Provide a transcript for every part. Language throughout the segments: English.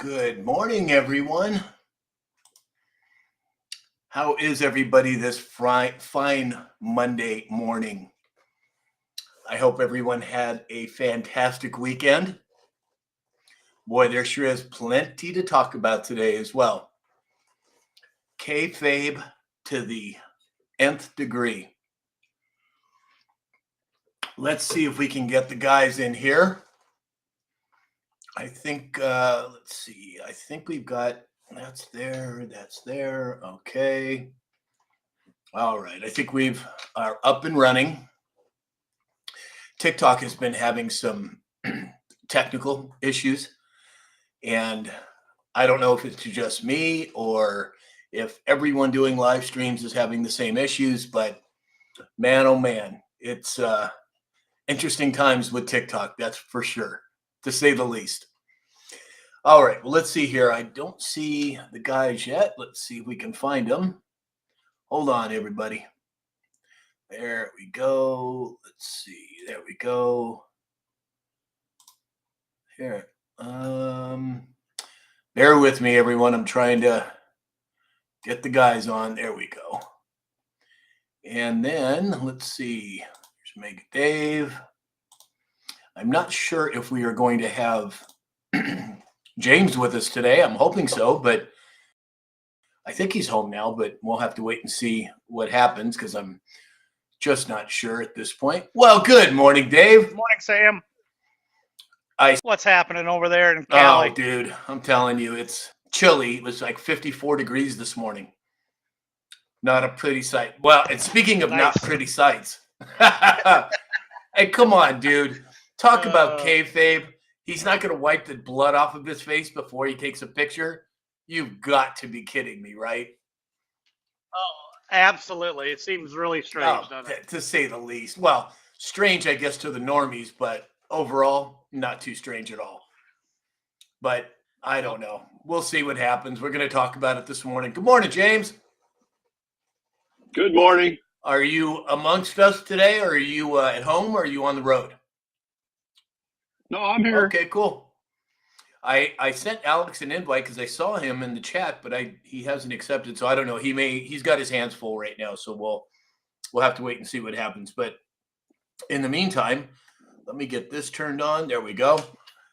Good morning, everyone. How is everybody this fine Monday morning? I hope everyone had a fantastic weekend. Boy, there sure is plenty to talk about today as well. Kayfabe to the nth degree. Let's see if we can get the guys in here. I think, let's see. I think we've got, that's there. Okay. All right. I think we are up and running. TikTok has been having some technical issues, and I don't know if it's just me or if everyone doing live streams is having the same issues, but man, oh man, it's interesting times with TikTok, that's for sure, to say the least. All right, well, let's see here. I don't see the guys yet. Let's see if we can find them. Hold on, everybody. There we go. Let's see. There we go. Here. Bear with me, everyone. I'm trying to get the guys on. There we go. And then let's see. Here's Mega Dave. I'm not sure if we are going to have James with us today. I'm hoping so, but I think he's home now, but we'll have to wait and see what happens because I'm just not sure at this point. Well, good morning, Dave. Good morning, Sam. What's happening over there in Cali? Oh, dude, I'm telling you, it's chilly. It was like 54 degrees this morning. Not a pretty sight. Well, and speaking of not pretty sights, hey, come on, dude. Talk about kayfabe. He's not going to wipe the blood off of his face before he takes a picture. You've got to be kidding me, right? Oh, absolutely. It seems really strange, doesn't it? To say the least. Well, strange, I guess, to the normies, but overall, not too strange at all. But I don't know. We'll see what happens. We're going to talk about it this morning. Good morning, James. Good morning. Are you amongst us today, or are you at home, or are you on the road? No, I'm here. Okay, cool. I sent Alex an invite because I saw him in the chat, but he hasn't accepted, so I don't know. He's got his hands full right now, so we'll have to wait and see what happens. But in the meantime, let me get this turned on. There we go.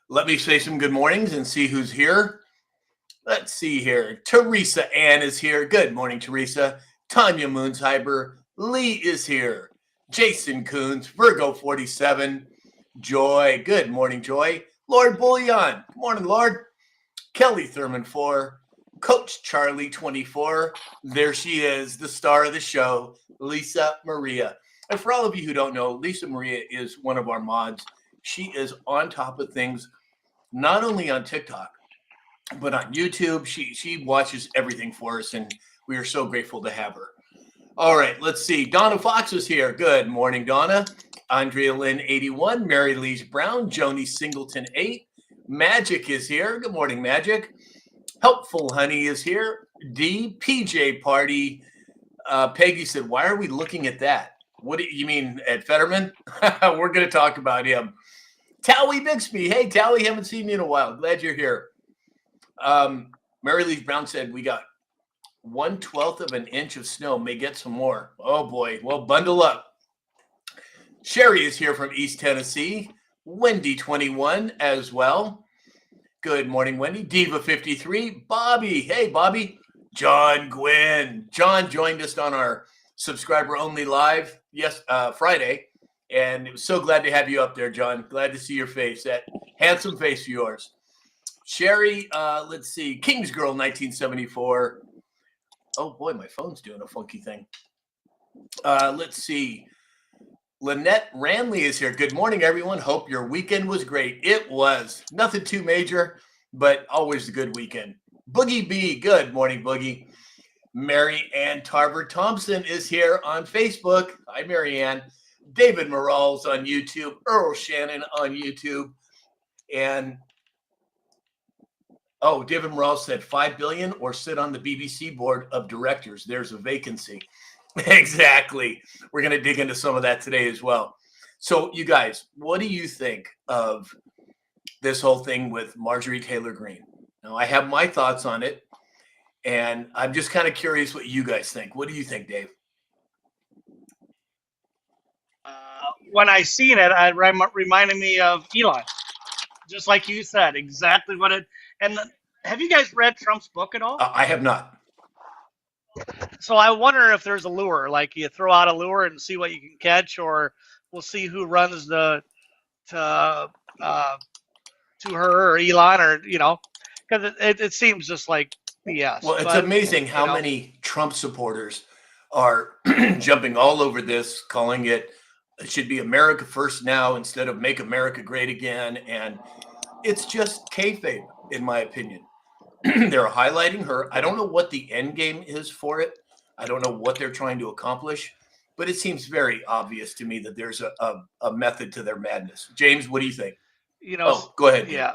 Let me say some good mornings and see who's here. Let's see here. Teresa Ann is here. Good morning, Teresa. Tanya Moonsheiber. Lee is here. Jason Coons. Virgo 47. Joy. Good morning, Joy. Lord Bullion. Good morning, Lord. Kelly Thurman 4. Coach Charlie 24. There she is, the star of the show, Lisa Maria. And for all of you who don't know, Lisa Maria is one of our mods. She is on top of things, not only on TikTok, but on YouTube. She watches everything for us, and we are so grateful to have her. All right, let's see. Donna Fox is here. Good morning, Donna. Andrea Lynn 81, Mary Lee Brown, Joni Singleton 8. Magic is here. Good morning, Magic. Helpful Honey is here. D. PJ Party. Peggy said, why are we looking at that? What do you mean at Fetterman? We're going to talk about him. Towie Bixby. Hey, Towie, haven't seen you in a while. Glad you're here. Mary Lee Brown said we got 1/12 of an inch of snow. May get some more. Oh, boy. Well, bundle up. Sherry is here from East Tennessee. Wendy 21 as well. Good morning, Wendy. Diva 53. Bobby. Hey, Bobby. John Gwynn. John joined us on our subscriber only live Friday, and it was so glad to have you up there, John. Glad to see your face, that handsome face of yours. Sherry, let's see, King's Girl 1974. Oh boy, my phone's doing a funky thing. Let's see, Lynette Ranley is here. Good morning, everyone. Hope your weekend was great. It was. Nothing too major, but always a good weekend. Boogie B, good morning, Boogie. Mary Ann Tarver Thompson is here on Facebook. Hi, Mary Ann. David Morales on YouTube. Earl Shannon on YouTube. And, David Morales said 5 billion or sit on the BBC board of directors. There's a vacancy. Exactly. We're going to dig into some of that today as well. So, you guys, what do you think of this whole thing with Marjorie Taylor Greene? Now, I have my thoughts on it, and I'm just kind of curious what you guys think. What do you think, Dave? When I seen it, it reminded me of Elon, just like you said, exactly what it. And have you guys read Trump's book at all? I have not. So I wonder if there's a lure, like you throw out a lure and see what you can catch, or we'll see who runs to her or Elon, or because it seems just like BS. Well, it's but, amazing how many Trump supporters are jumping all over this, calling it should be America first now instead of make America great again. And it's just kayfabe, in my opinion. They're highlighting her. I don't know what the end game is for it. I don't know what they're trying to accomplish, but it seems very obvious to me that there's a method to their madness. James, what do you think? Go ahead. Yeah,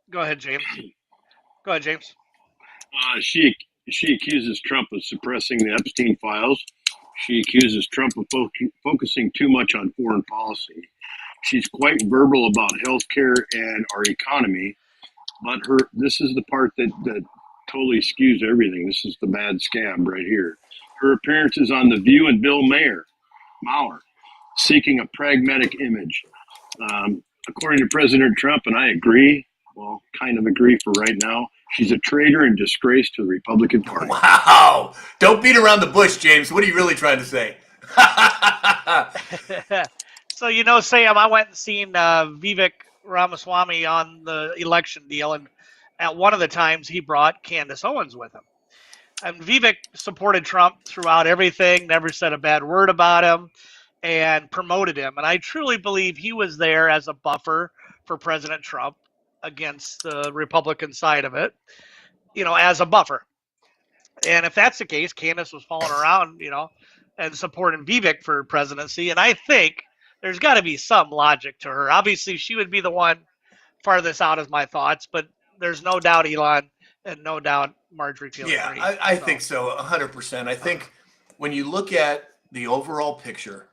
go ahead, James. Go ahead, James. She accuses Trump of suppressing the Epstein files. She accuses Trump of focusing too much on foreign policy. She's quite verbal about healthcare and our economy, but this is the part that totally skews everything. This is the bad scab right here. Her appearances on The View and Bill Maher, seeking a pragmatic image. According to President Trump, and I agree, well, kind of agree for right now, she's a traitor and disgrace to the Republican Party. Wow. Don't beat around the bush, James. What are you really trying to say? So, Sam, I went and seen Vivek Ramaswamy on the election deal, and at one of the times he brought Candace Owens with him. And Vivek supported Trump throughout everything, never said a bad word about him, and promoted him. And I truly believe he was there as a buffer for President Trump against the Republican side of it, as a buffer. And if that's the case, Candace was falling around, and supporting Vivek for presidency. And I think there's got to be some logic to her. Obviously, she would be the one farthest out as my thoughts, but there's no doubt Elon and no doubt Marjorie Taylor Greene. I think so, 100%. I think when you look at the overall picture,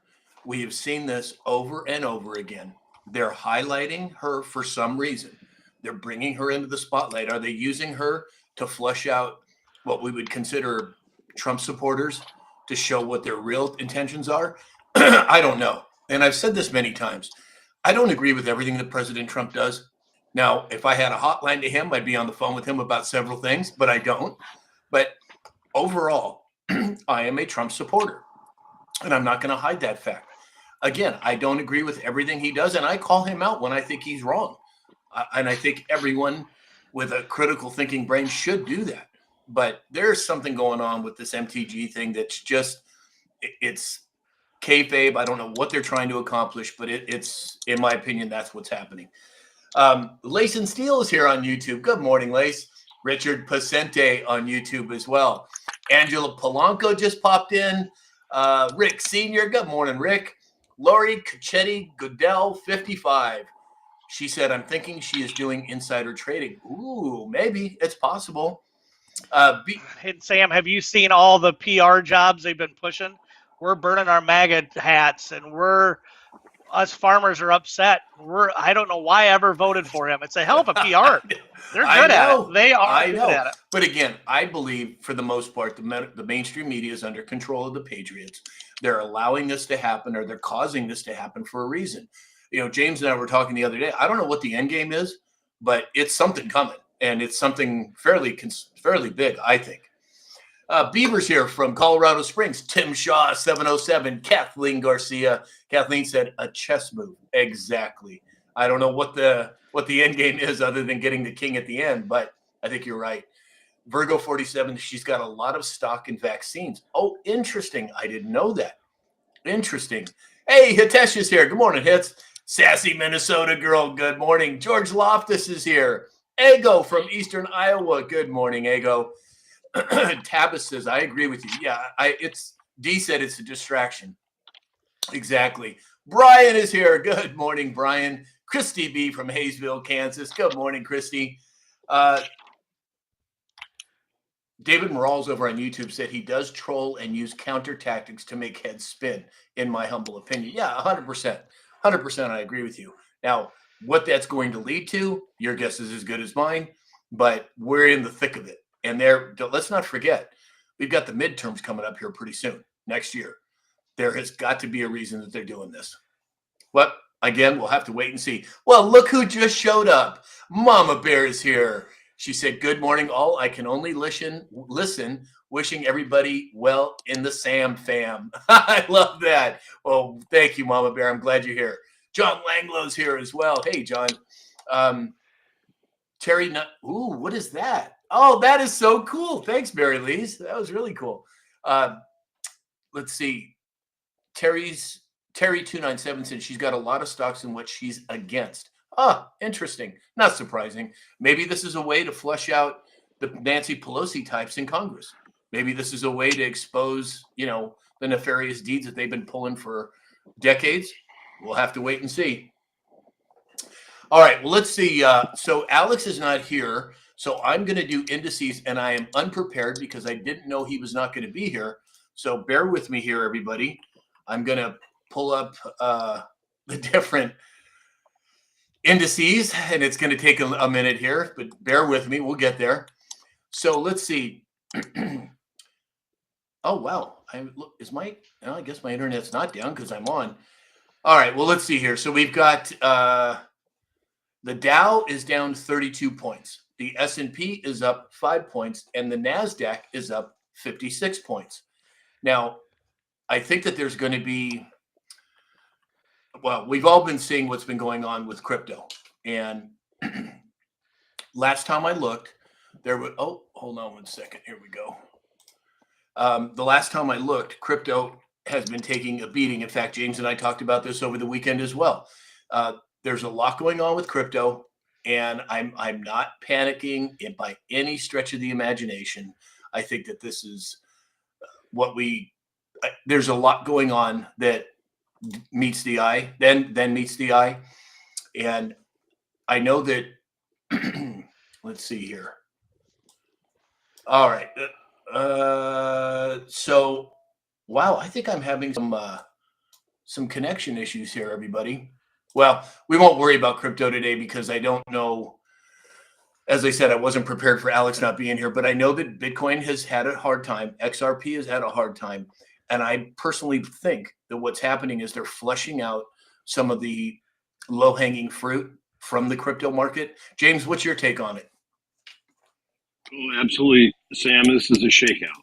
we have seen this over and over again. They're highlighting her for some reason. They're bringing her into the spotlight. Are they using her to flush out what we would consider Trump supporters to show what their real intentions are? I don't know. And I've said this many times. I don't agree with everything that President Trump does. Now, if I had a hotline to him, I'd be on the phone with him about several things, but I don't. But overall, I am a Trump supporter, and I'm not going to hide that fact. Again, I don't agree with everything he does, and I call him out when I think he's wrong. And I think everyone with a critical thinking brain should do that. But there's something going on with this MTG thing that's just, it's kayfabe. I don't know what they're trying to accomplish, but it's, in my opinion, that's what's happening. Lace and Steel is here on YouTube. Good morning, Lace. Richard Pacente on YouTube as well. Angela Polanco just popped in. Rick Sr., good morning, Rick. Lori Cachetti Goodell, 55. She said, I'm thinking she is doing insider trading. Ooh, maybe. It's possible. Hey, Sam, have you seen all the PR jobs they've been pushing? We're burning our MAGA hats, and us farmers are upset. I don't know why I ever voted for him. It's a hell of a PR. They're good at it. They are good at it. But again, I believe for the most part, the mainstream media is under control of the Patriots. They're allowing this to happen, or they're causing this to happen for a reason. James and I were talking the other day. I don't know what the end game is, but it's something coming, and it's something fairly big, I think. Beaver's here from Colorado Springs. Tim Shaw, 707. Kathleen Garcia. Kathleen said a chess move. Exactly. I don't know what the end game is other than getting the king at the end, but I think you're right. Virgo 47, she's got a lot of stock in vaccines. Oh, interesting. I didn't know that. Interesting. Hey, Hitesh is here. Good morning, Hits. Sassy Minnesota girl. Good morning. George Loftus is here. Ego from Eastern Iowa. Good morning, Ego. Tabas says, I agree with you. Yeah, D said it's a distraction. Exactly. Brian is here. Good morning, Brian. Christy B from Hayesville, Kansas. Good morning, Christy. David Morales over on YouTube said he does troll and use counter tactics to make heads spin, in my humble opinion. Yeah, 100%. 100% I agree with you. Now, what that's going to lead to, your guess is as good as mine. but we're in the thick of it. And let's not forget, we've got the midterms coming up here pretty soon next year. There has got to be a reason that they're doing this. But again, we'll have to wait and see. Well, look who just showed up. Mama Bear is here. She said, "Good morning, all. I can only listen, wishing everybody well in the Sam fam." I love that. Well, thank you, Mama Bear. I'm glad you're here. John Langlow's here as well. Hey, John. Terry, ooh, what is that? Oh, that is so cool. Thanks, Mary Lee's. That was really cool. Let's see. Terry297 said she's got a lot of stocks in which she's against. Interesting. Not surprising. Maybe this is a way to flush out the Nancy Pelosi types in Congress. Maybe this is a way to expose, the nefarious deeds that they've been pulling for decades. We'll have to wait and see. All right, well, let's see. So Alex is not here, so I'm going to do indices, and I am unprepared because I didn't know he was not going to be here. So bear with me here, everybody. I'm going to pull up the different indices, and it's going to take a minute here, but bear with me. We'll get there. So let's see. Oh, wow. I guess my internet's not down because I'm on. All right, well, let's see here. So we've got the Dow is down 32 points. The S&P is up 5 points, and the NASDAQ is up 56 points. Now, I think that there's going to be, well, we've all been seeing what's been going on with crypto. And last time I looked, hold on one second. Here we go. The last time I looked, crypto has been taking a beating. In fact, James and I talked about this over the weekend as well. There's a lot going on with crypto, and I'm not panicking by any stretch of the imagination. I think that this is there's a lot going on that meets the eye, then meets the eye. And I know that, let's see here. All right. So, wow, I think I'm having some connection issues here, everybody. Well, we won't worry about crypto today because I don't know. As I said, I wasn't prepared for Alex not being here, but I know that Bitcoin has had a hard time. XRP has had a hard time. And I personally think that what's happening is they're flushing out some of the low-hanging fruit from the crypto market. James, what's your take on it? Oh, absolutely, Sam. This is a shakeout.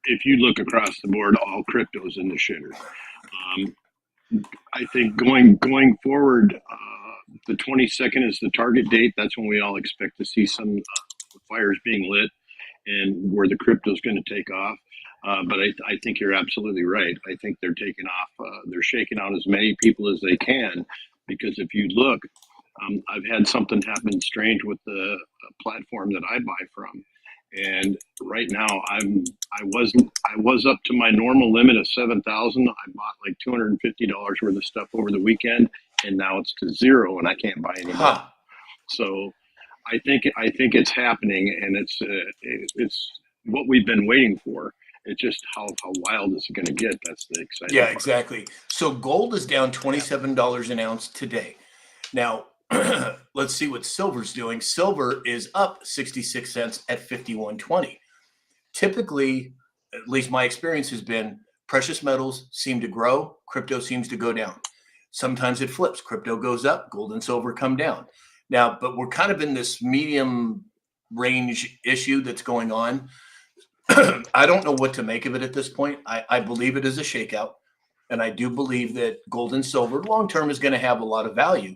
If you look across the board, all crypto's in the shitter. I think going forward, the 22nd is the target date. That's when we all expect to see some fires being lit and where the crypto is going to take off. But I think you're absolutely right. I think they're taking off. They're shaking out as many people as they can, because if you look, I've had something happen strange with the platform that I buy from, and right now I was up to my normal limit of 7,000. I bought like $250 worth of stuff over the weekend, and now it's to zero, and I can't buy any more. So I think it's happening, and it's what we've been waiting for. It's just how wild is it going to get? That's the exciting part. Exactly. So gold is down $27 an ounce today. Now, let's see what silver's doing. Silver is up 66 cents at 51.20. Typically, at least my experience has been, precious metals seem to grow, crypto seems to go down. Sometimes it flips. Crypto goes up, gold and silver come down. Now, but we're kind of in this medium range issue that's going on. I don't know what to make of it at this point. I believe it is a shakeout, and I do believe that gold and silver long-term is going to have a lot of value.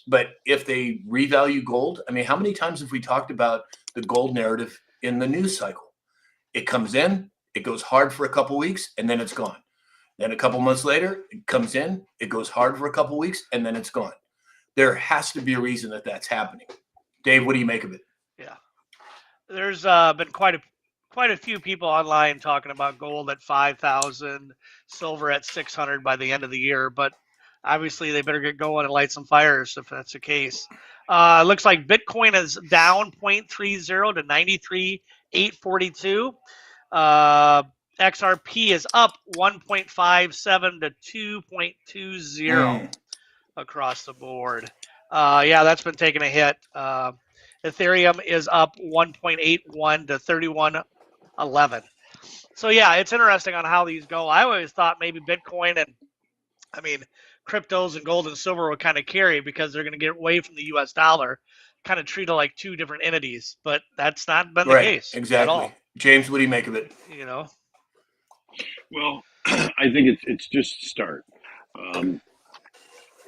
But if they revalue gold, I mean, how many times have we talked about the gold narrative in the news cycle? It comes in, it goes hard for a couple weeks, and then it's gone. Then a couple months later, it comes in, it goes hard for a couple weeks, and then it's gone. There has to be a reason that that's happening. Dave, what do you make of it? Yeah, there's been quite a few people online talking about gold at 5,000, silver at 600 by the end of the year, but obviously they better get going and light some fires if that's the case. Looks like Bitcoin is down 0.30 to 93,842. XRP is up 1.57 to 2.20 across the board. Yeah, that's been taking a hit. Ethereum is up 1.81 to 3111. So yeah, it's interesting on how these go. I always thought maybe Bitcoin and cryptos and gold and silver would kind of carry because they're going to get away from the U.S. dollar, kind of treated like two different entities. But that's not been the Right. case Exactly. at all. James, what do you make of it? You know, Well, I think it's just a start.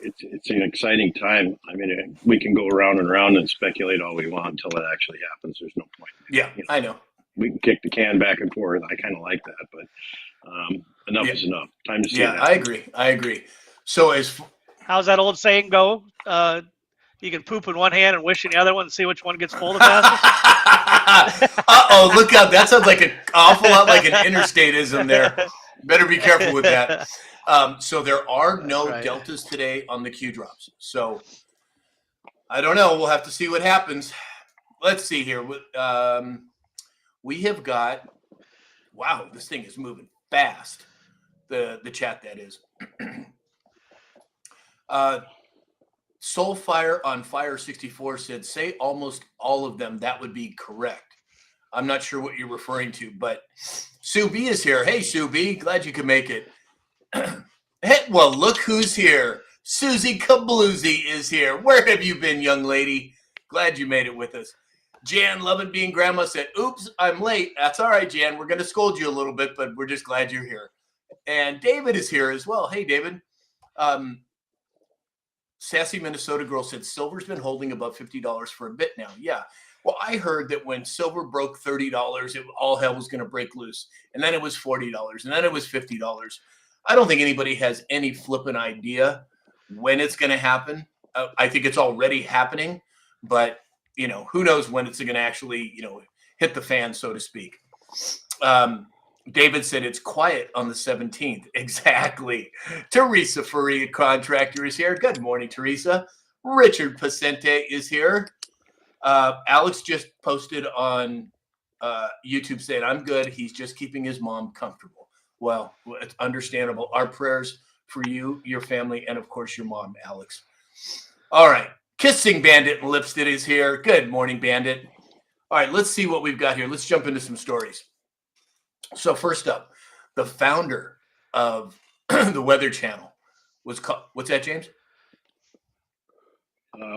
It's an exciting time. I mean, we can go around and around and speculate all we want until it actually happens. There's no point. Yeah, I know. We can kick the can back and forth. I kind of like that, but enough is enough. Time to see. Yeah, I agree. So as how's that old saying go? You can poop in one hand and wish in the other one and see which one gets full the fastest. Uh-oh, look out. That sounds like an awful lot like an interstateism there. Better be careful with that. So there are no deltas today on the Q drops. So I don't know. We'll have to see what happens. Let's see here. We have got, wow, this thing is moving fast. The chat, that is. Soulfire on Fire 64 said, say almost all of them. That would be correct. I'm not sure what you're referring to, but Sue B is here. Hey, Sue B, glad you could make it. Hey, well, look who's here. Susie Kabloozy is here. Where have you been, young lady? Glad you made it with us. Jan, loving being grandma, said, oops, I'm late. That's all right, Jan. We're going to scold you a little bit, but we're just glad you're here. And David is here as well. Hey, David. Sassy Minnesota girl said silver's been holding above $50 for a bit now. Yeah. Well, I heard that when silver broke $30, all hell was going to break loose. And then it was $40, and then it was $50. I don't think anybody has any flippant idea when it's going to happen. I think it's already happening, but who knows when it's going to actually, hit the fan, so to speak. David said it's quiet on the 17th. Exactly. Teresa Faria, contractor, is here. Good morning, Teresa. Richard Pacente is here. Alex just posted on YouTube saying, I'm good. He's just keeping his mom comfortable. Well, it's understandable. Our prayers for you, your family, and, of course, your mom, Alex. All right. Kissing Bandit and Lipstick is here. Good morning, Bandit. All right, let's see what we've got here. Let's jump into some stories. So first up, the founder of the Weather Channel was called, what's that, James?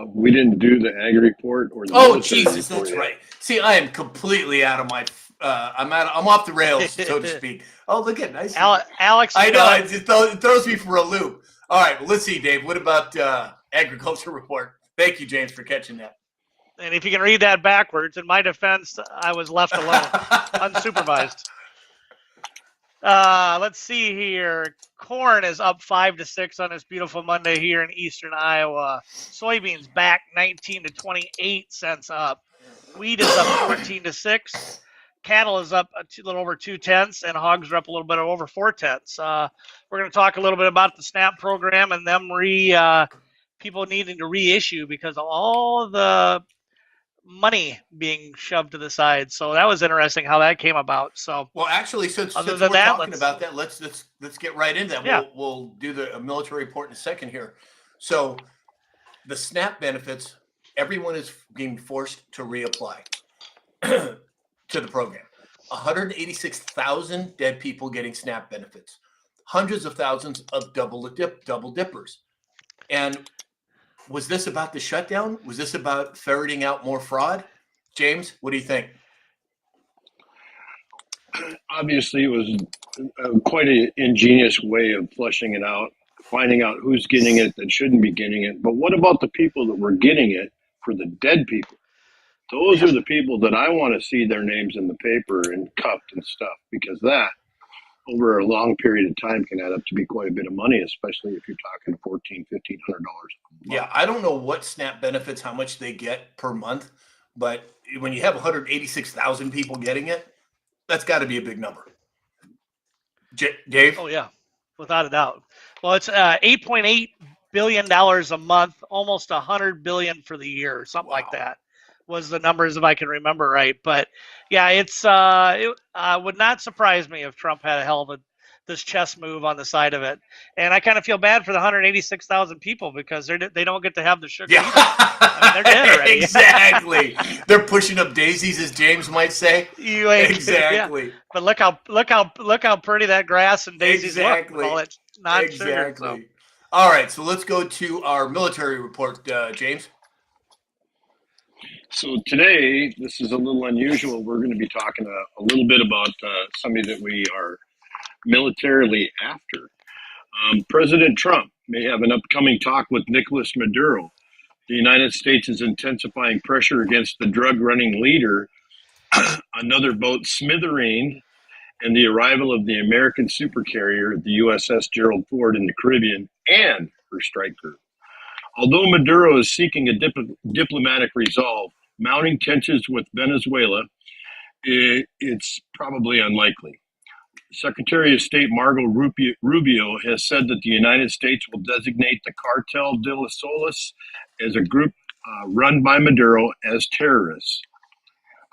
We didn't do the ag report or the Jesus, that's right. See, I am completely out of my I'm off the rails, so to speak. Oh, look at nice. Alex, I know it throws me for a loop. All right, well, let's see, Dave. What about agriculture report? Thank you, James, for catching that. And if you can read that backwards, in my defense, I was left alone, unsupervised. Let's see here. Corn is up 5 to 6 on this beautiful Monday here in eastern Iowa. Soybeans back 19 to 28 cents up. Wheat is up 14 to 6. Cattle is up a little over 2/10, and hogs are up a little bit over 4/10. We're going to talk a little bit about the SNAP program and them people needing to reissue because of all the money being shoved to the side. So that was interesting how that came about. So, well, actually, since we're talking about that, let's get right into that. Yeah. We'll do the military report in a second here. So the SNAP benefits, everyone is being forced to reapply to the program. 186,000 dead people getting SNAP benefits, hundreds of thousands of double dippers. And was this about the shutdown? Was this about ferreting out more fraud? James, what do you think? Obviously, it was quite an ingenious way of flushing it out, finding out who's getting it that shouldn't be getting it. But what about the people that were getting it for the dead people? Those are the people that I want to see their names in the paper and cuffed and stuff, because that, over a long period of time, can add up to be quite a bit of money, especially if you're talking $1,400, $1,500. Yeah, I don't know what SNAP benefits, how much they get per month, but when you have 186,000 people getting it, that's got to be a big number. Dave? Oh, yeah, without a doubt. Well, it's $8.8 billion a month, almost $100 billion for the year, something like that was the numbers, if I can remember right. But yeah, it would not surprise me if Trump had a hell of a this chess move on the side of it, and I kind of feel bad for the 186,000 people because they don't get to have the sugar. Yeah, I mean, they're dead already. Exactly. They're pushing up daisies, as James might say. You ain't Exactly. Yeah. But look how pretty that grass and daisies look with all that non-sugar. Exactly. All right, so let's go to our military report, James. So today, this is a little unusual. We're going to be talking a little bit about somebody that we are militarily after. President Trump may have an upcoming talk with Nicolas Maduro. The United States is intensifying pressure against the drug-running leader, another boat smithereened, and the arrival of the American supercarrier, the USS Gerald Ford in the Caribbean, and her strike group. Although Maduro is seeking a diplomatic resolve, mounting tensions with Venezuela, it's probably unlikely. Secretary of State Marco Rubio has said that the United States will designate the Cartel de los Soles as a group run by Maduro as terrorists.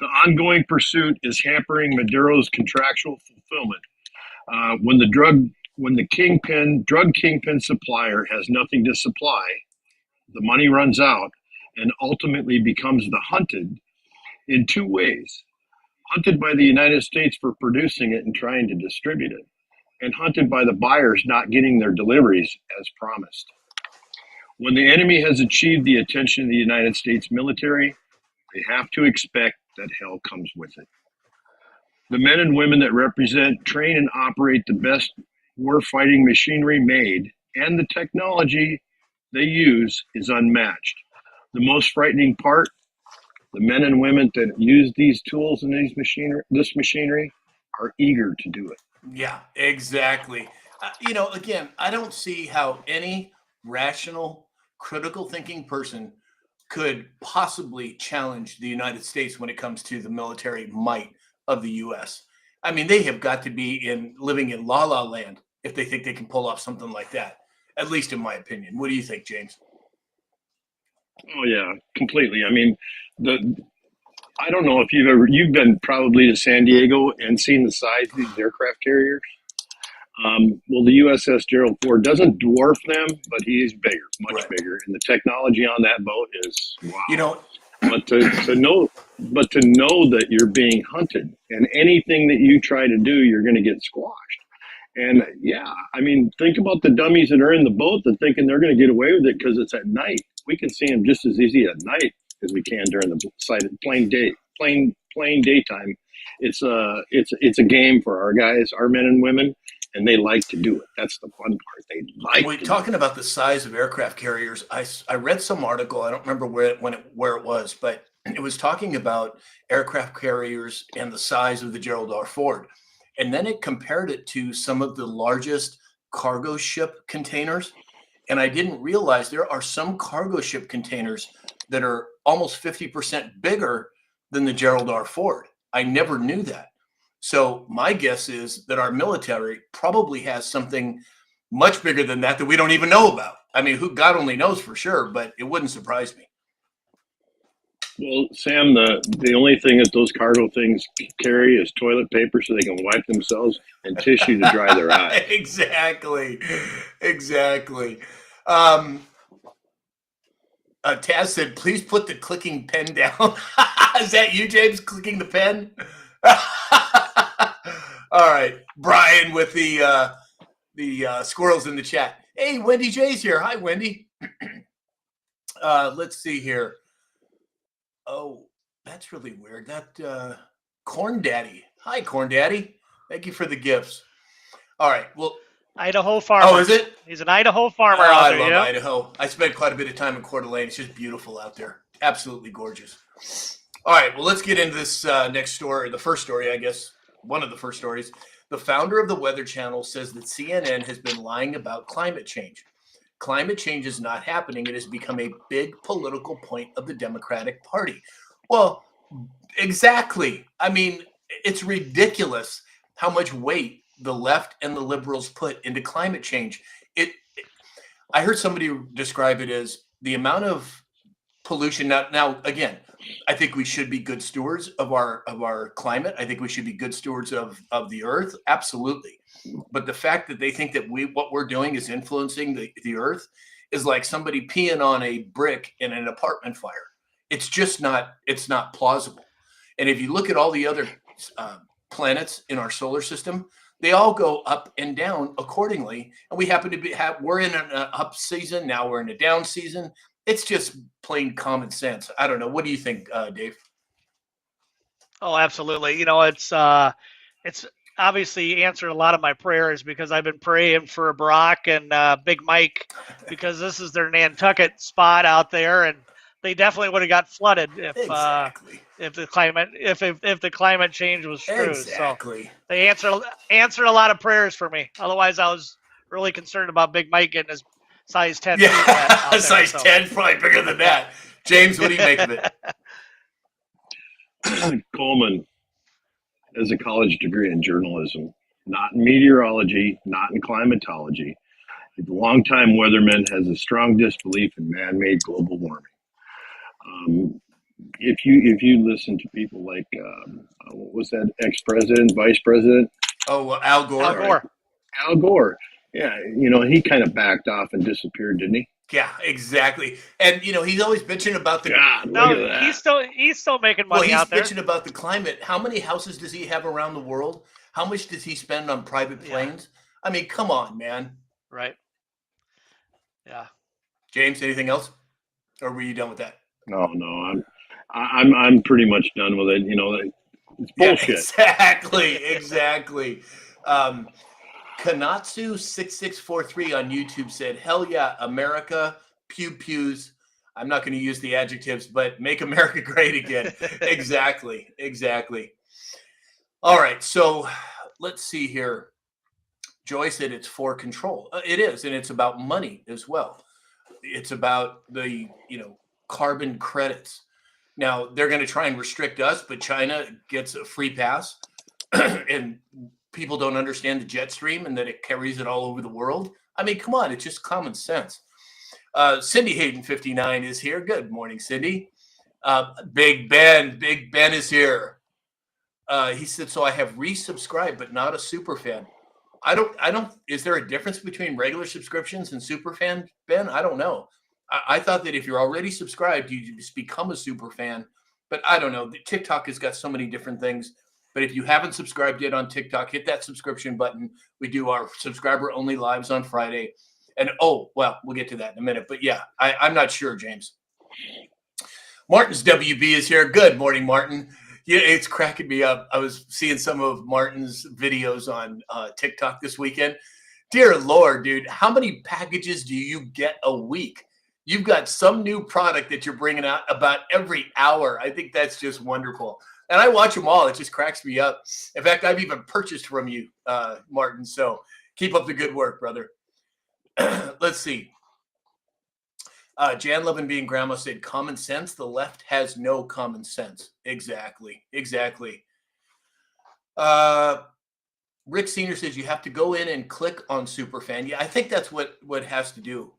The ongoing pursuit is hampering Maduro's contractual fulfillment. When the drug kingpin supplier has nothing to supply, the money runs out and ultimately becomes the hunted in two ways. Hunted by the United States for producing it and trying to distribute it, and hunted by the buyers not getting their deliveries as promised. When the enemy has achieved the attention of the United States military, they have to expect that hell comes with it. The men and women that represent, train, and operate the best warfighting machinery made, and the technology they use is unmatched. The most frightening part, the men and women that use these tools and this machinery are eager to do it. Yeah, exactly. Again, I don't see how any rational, critical thinking person could possibly challenge the United States when it comes to the military might of the U.S. I mean, they have got to be living in la la land if they think they can pull off something like that, at least in my opinion. What do you think, James? Oh yeah, completely. I mean, I don't know if you've been probably to San Diego and seen the size of these aircraft carriers. Well, the USS Gerald Ford doesn't dwarf them, but he is bigger, much bigger, and the technology on that boat is wow. But to know that you're being hunted, and anything that you try to do, you're going to get squashed. And yeah, I mean, think about the dummies that are in the boat that thinking they're going to get away with it because it's at night. We can see them just as easy at night as we can during the plain daytime. It's a game for our guys, our men and women, and they like to do it. That's the fun part. They like. Talking about the size of aircraft carriers, I read some article. I don't remember where it was, but it was talking about aircraft carriers and the size of the Gerald R. Ford, and then it compared it to some of the largest cargo ship containers. And I didn't realize there are some cargo ship containers that are almost 50% bigger than the Gerald R. Ford. I never knew that. So my guess is that our military probably has something much bigger than that we don't even know about. I mean, God only knows for sure, but it wouldn't surprise me. Well, Sam, the only thing that those cargo things carry is toilet paper so they can wipe themselves and tissue to dry their eyes. Exactly. Taz said, please put the clicking pen down. Is that you, James, clicking the pen? All right. Brian with the squirrels in the chat. Hey, Wendy J's here. Hi, Wendy. Let's see here. Oh, that's really weird. That Corn Daddy. Hi, Corn Daddy. Thank you for the gifts. All right. Well, Idaho farmer. Oh, is it? He's an Idaho farmer out there. I love Idaho. I spent quite a bit of time in Coeur d'Alene. It's just beautiful out there. Absolutely gorgeous. All right. Well, let's get into this next story. The first story, I guess, one of the first stories. The founder of the Weather Channel says that CNN has been lying about climate change. Climate change is not happening. It has become a big political point of the Democratic Party. Well, exactly. I mean, it's ridiculous how much weight the left and the liberals put into climate change. I heard somebody describe it as the amount of pollution. Now, again, I think we should be good stewards of our climate. I think we should be good stewards of the earth. Absolutely. But the fact that they think that what we're doing is influencing the earth is like somebody peeing on a brick in an apartment fire. It's just not. It's not plausible. And if you look at all the other planets in our solar system, they all go up and down accordingly. And we happen to we're in an up season now. We're in a down season. It's just plain common sense. I don't know. What do you think, Dave? Oh, absolutely. It's obviously answered a lot of my prayers because I've been praying for Barack and Big Mike because this is their Nantucket spot out there, and they definitely would have got flooded if the climate change was true. Exactly. So they answered a lot of prayers for me. Otherwise, I was really concerned about Big Mike getting his size 10. Yeah, size 10, probably bigger than that. James, what do you make of it? Coleman has a college degree in journalism, not in meteorology, not in climatology. The longtime weatherman has a strong disbelief in man-made global warming. If you listen to people like what was that ex-president, vice president? Oh, well, Al Gore. Al Gore. Al Gore. Yeah, he kind of backed off and disappeared, didn't he? Yeah, exactly. And he's always bitching about the. God, no, look at that. he's still making money out there. He's bitching about the climate. How many houses does he have around the world? How much does he spend on private planes? Yeah. I mean, come on, man. Right. Yeah. James, anything else, or were you done with that? No, I'm pretty much done with it. It's bullshit. Yeah, exactly. Kanatsu6643 on YouTube said, "Hell yeah, America, pew pews." I'm not going to use the adjectives, but make America great again. Exactly. All right, so let's see here. Joy said it's for control. It is, and it's about money as well. It's about the carbon credits. Now they're going to try and restrict us, but China gets a free pass, and people don't understand the jet stream and that it carries it all over the world. I mean, come on, it's just common sense. Cindy Hayden 59 is here. Good morning, Cindy. Big Ben is here. He said, so I have resubscribed, but not a super fan. I don't, is there a difference between regular subscriptions and super fan, Ben? I don't know. I thought that if you're already subscribed, you just become a super fan, but I don't know. TikTok has got so many different things, but if you haven't subscribed yet on TikTok, hit that subscription button. We do our subscriber only lives on Friday. And we'll get to that in a minute, but yeah, I'm not sure, James. Martin's WB is here. Good morning, Martin. Yeah, it's cracking me up. I was seeing some of Martin's videos on TikTok this weekend. Dear Lord, dude, how many packages do you get a week? You've got some new product that you're bringing out about every hour. I think that's just wonderful. And I watch them all. It just cracks me up. In fact, I've even purchased from you, Martin. So keep up the good work, brother. Let's see. Jan Levin being grandma said, common sense. The left has no common sense. Exactly. Rick Senior says you have to go in and click on Superfan. Yeah, I think that's what it has to do.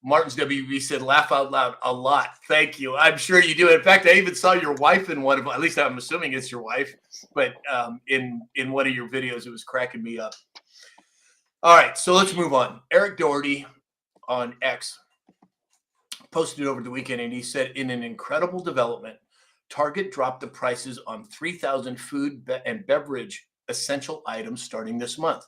Martin's WB said, laugh out loud a lot. Thank you. I'm sure you do. In fact, I even saw your wife in one of, at least I'm assuming it's your wife, but in one of your videos, it was cracking me up. All right, so let's move on. Eric Doherty on X posted over the weekend, and he said, in an incredible development, Target dropped the prices on 3,000 food and beverage essential items starting this month.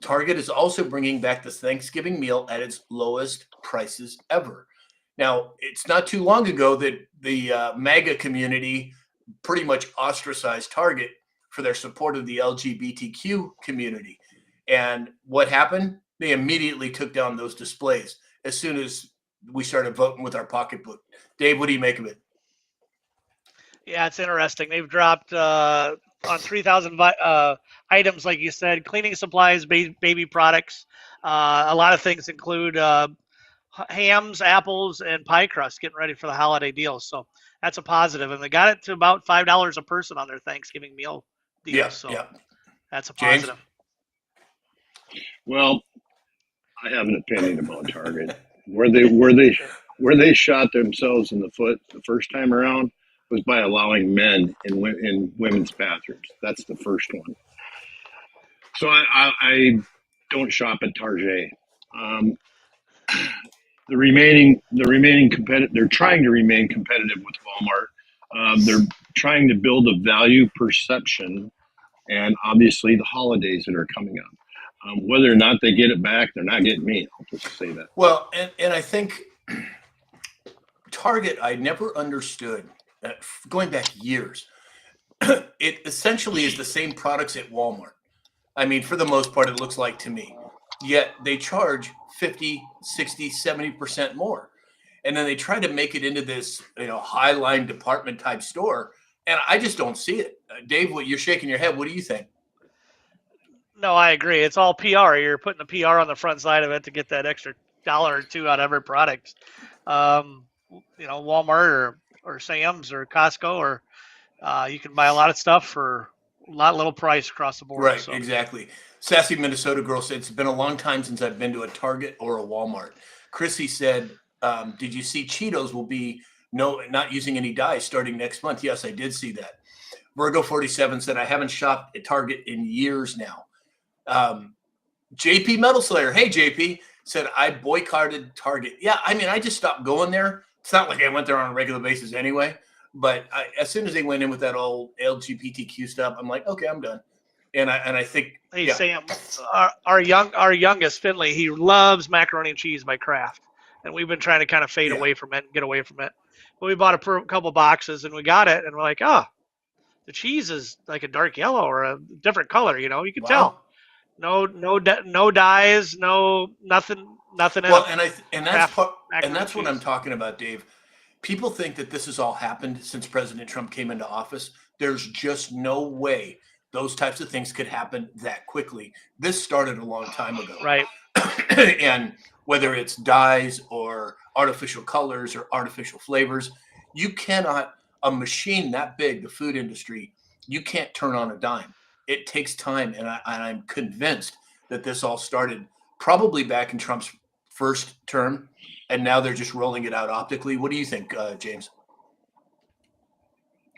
Target is also bringing back the Thanksgiving meal at its lowest prices ever. Now, it's not too long ago that the MAGA community pretty much ostracized Target for their support of the LGBTQ community. And what happened? They immediately took down those displays as soon as we started voting with our pocketbook. Dave, what do you make of it? Yeah, it's interesting. They've dropped on 3,000 items, like you said, cleaning supplies, baby products. A lot of things include hams, apples, and pie crust, getting ready for the holiday deals. So that's a positive. And they got it to about $5 a person on their Thanksgiving meal deal. Yeah. That's a positive. James? Well, I have an opinion about Target. Where they Where they shot themselves in the foot the first time around was by allowing men in women's bathrooms. That's the first one. So I don't shop at Target. Um, the remaining competitive. They're trying to remain competitive with Walmart. They're trying to build a value perception, and obviously the holidays that are coming up. Whether or not they get it back, they're not getting me. I'll just say that. Well, and I think Target, I never understood that going back years. It essentially is the same products at Walmart. I mean, for the most part, it looks like to me. Yet they charge 50, 60, 70% more. And then they try to make it into this, high line department type store. And I just don't see it. Dave, what you're shaking your head. What do you think? No, I agree. It's all PR. You're putting the PR on the front side of it to get that extra dollar or two out of every product. Walmart or Sam's or Costco, or you can buy a lot of stuff for a lot little price across the board. Right, So. exactly. Sassy Minnesota girl said, it's been a long time since I've been to a Target or a Walmart. Chrissy said, did you see Cheetos will be not using any dyes starting next month? Yes, I did see that. Virgo 47 said, I haven't shopped at Target in years now. JP Metal Slayer, hey JP, said, I boycotted Target. Yeah, I mean, I just stopped going there. It's not like I went there on a regular basis anyway. But as soon as they went in with that old LGBTQ stuff, I'm like, okay, I'm done. And I think, hey, yeah. Sam, our youngest Finley, he loves macaroni and cheese by Kraft, and we've been trying to kind of fade away from it and get away from it. But we bought a couple boxes and we got it, and we're like, oh, the cheese is like a dark yellow or a different color. You can tell. No dyes, nothing in well, it. And that's what I'm talking about, Dave. People think that this has all happened since President Trump came into office. There's just no way those types of things could happen that quickly. This started a long time ago. Right. And whether it's dyes or artificial colors or artificial flavors, you cannot, a machine that big, the food industry, you can't turn on a dime. It takes time. And I'm convinced that this all started probably back in Trump's first term. And now they're just rolling it out optically. What do you think, James?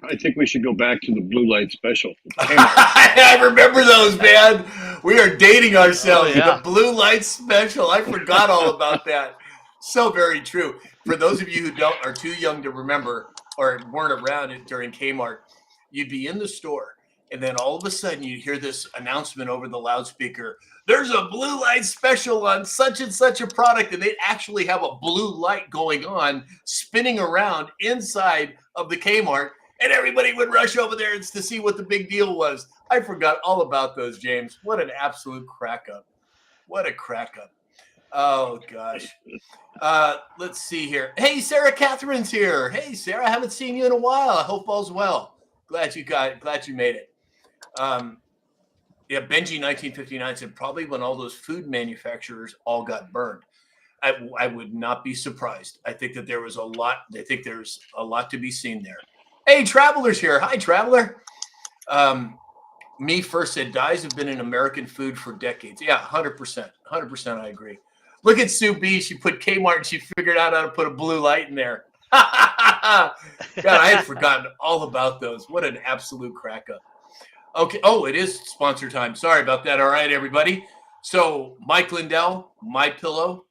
I think we should go back to the blue light special. I remember those, man. We are dating ourselves. Oh, yeah. The blue light special. I forgot all about that. So very true. For those of you who are too young to remember or weren't around it during Kmart, you'd be in the store, and then all of a sudden you'd hear this announcement over the loudspeaker. There's a blue light special on such and such a product, and they'd actually have a blue light going on, spinning around inside of the Kmart, and everybody would rush over there to see what the big deal was. I forgot all about those, James. What an absolute crack up. What a crack up. Oh, gosh. Let's see here. Hey, Sarah Catherine's here. Hey, Sarah, I haven't seen you in a while. I hope all's well. Glad you made it. Benji 1959 said probably when all those food manufacturers all got burned. I would not be surprised. I think that there's a lot to be seen there. Hey, Traveler's here. Hi, Traveler. Me first said dyes have been in American food for decades. Yeah, 100%. 100% I agree. Look at Sue B. She put Kmart and she figured out how to put a blue light in there. God, I had forgotten all about those. What an absolute crack up. Okay. Oh, it is sponsor time. Sorry about that. All right, everybody. So Mike Lindell, My Pillow.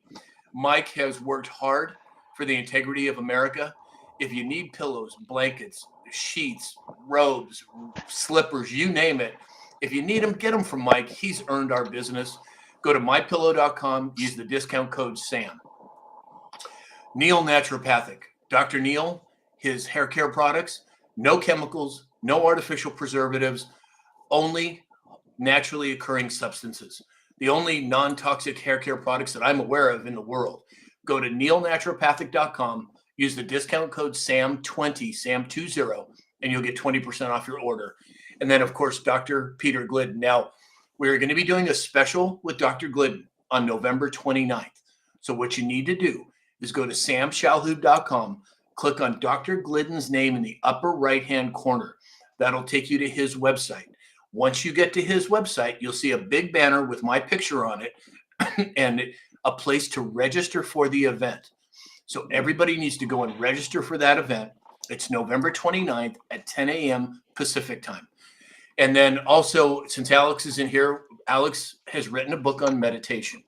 Mike has worked hard for the integrity of America. If you need pillows, blankets, sheets, robes, slippers, you name it. If you need them, get them from Mike. He's earned our business. Go to mypillow.com. Use the discount code SAM. Neil Naturopathic. Dr. Neil, his hair care products, no chemicals, no artificial preservatives, only naturally occurring substances. The only non-toxic hair care products that I'm aware of in the world. Go to neilnaturopathic.com. Use the discount code SAM20, SAM20, and you'll get 20% off your order. And then, of course, Dr. Peter Glidden. Now, we're going to be doing a special with Dr. Glidden on November 29th. So what you need to do is go to samshalhoub.com, click on Dr. Glidden's name in the upper right-hand corner. That'll take you to his website. Once you get to his website, you'll see a big banner with my picture on it and a place to register for the event. So everybody needs to go and register for that event. It's November 29th at 10 a.m. Pacific time. And then also, since Alex is in here, Alex has written a book on meditation.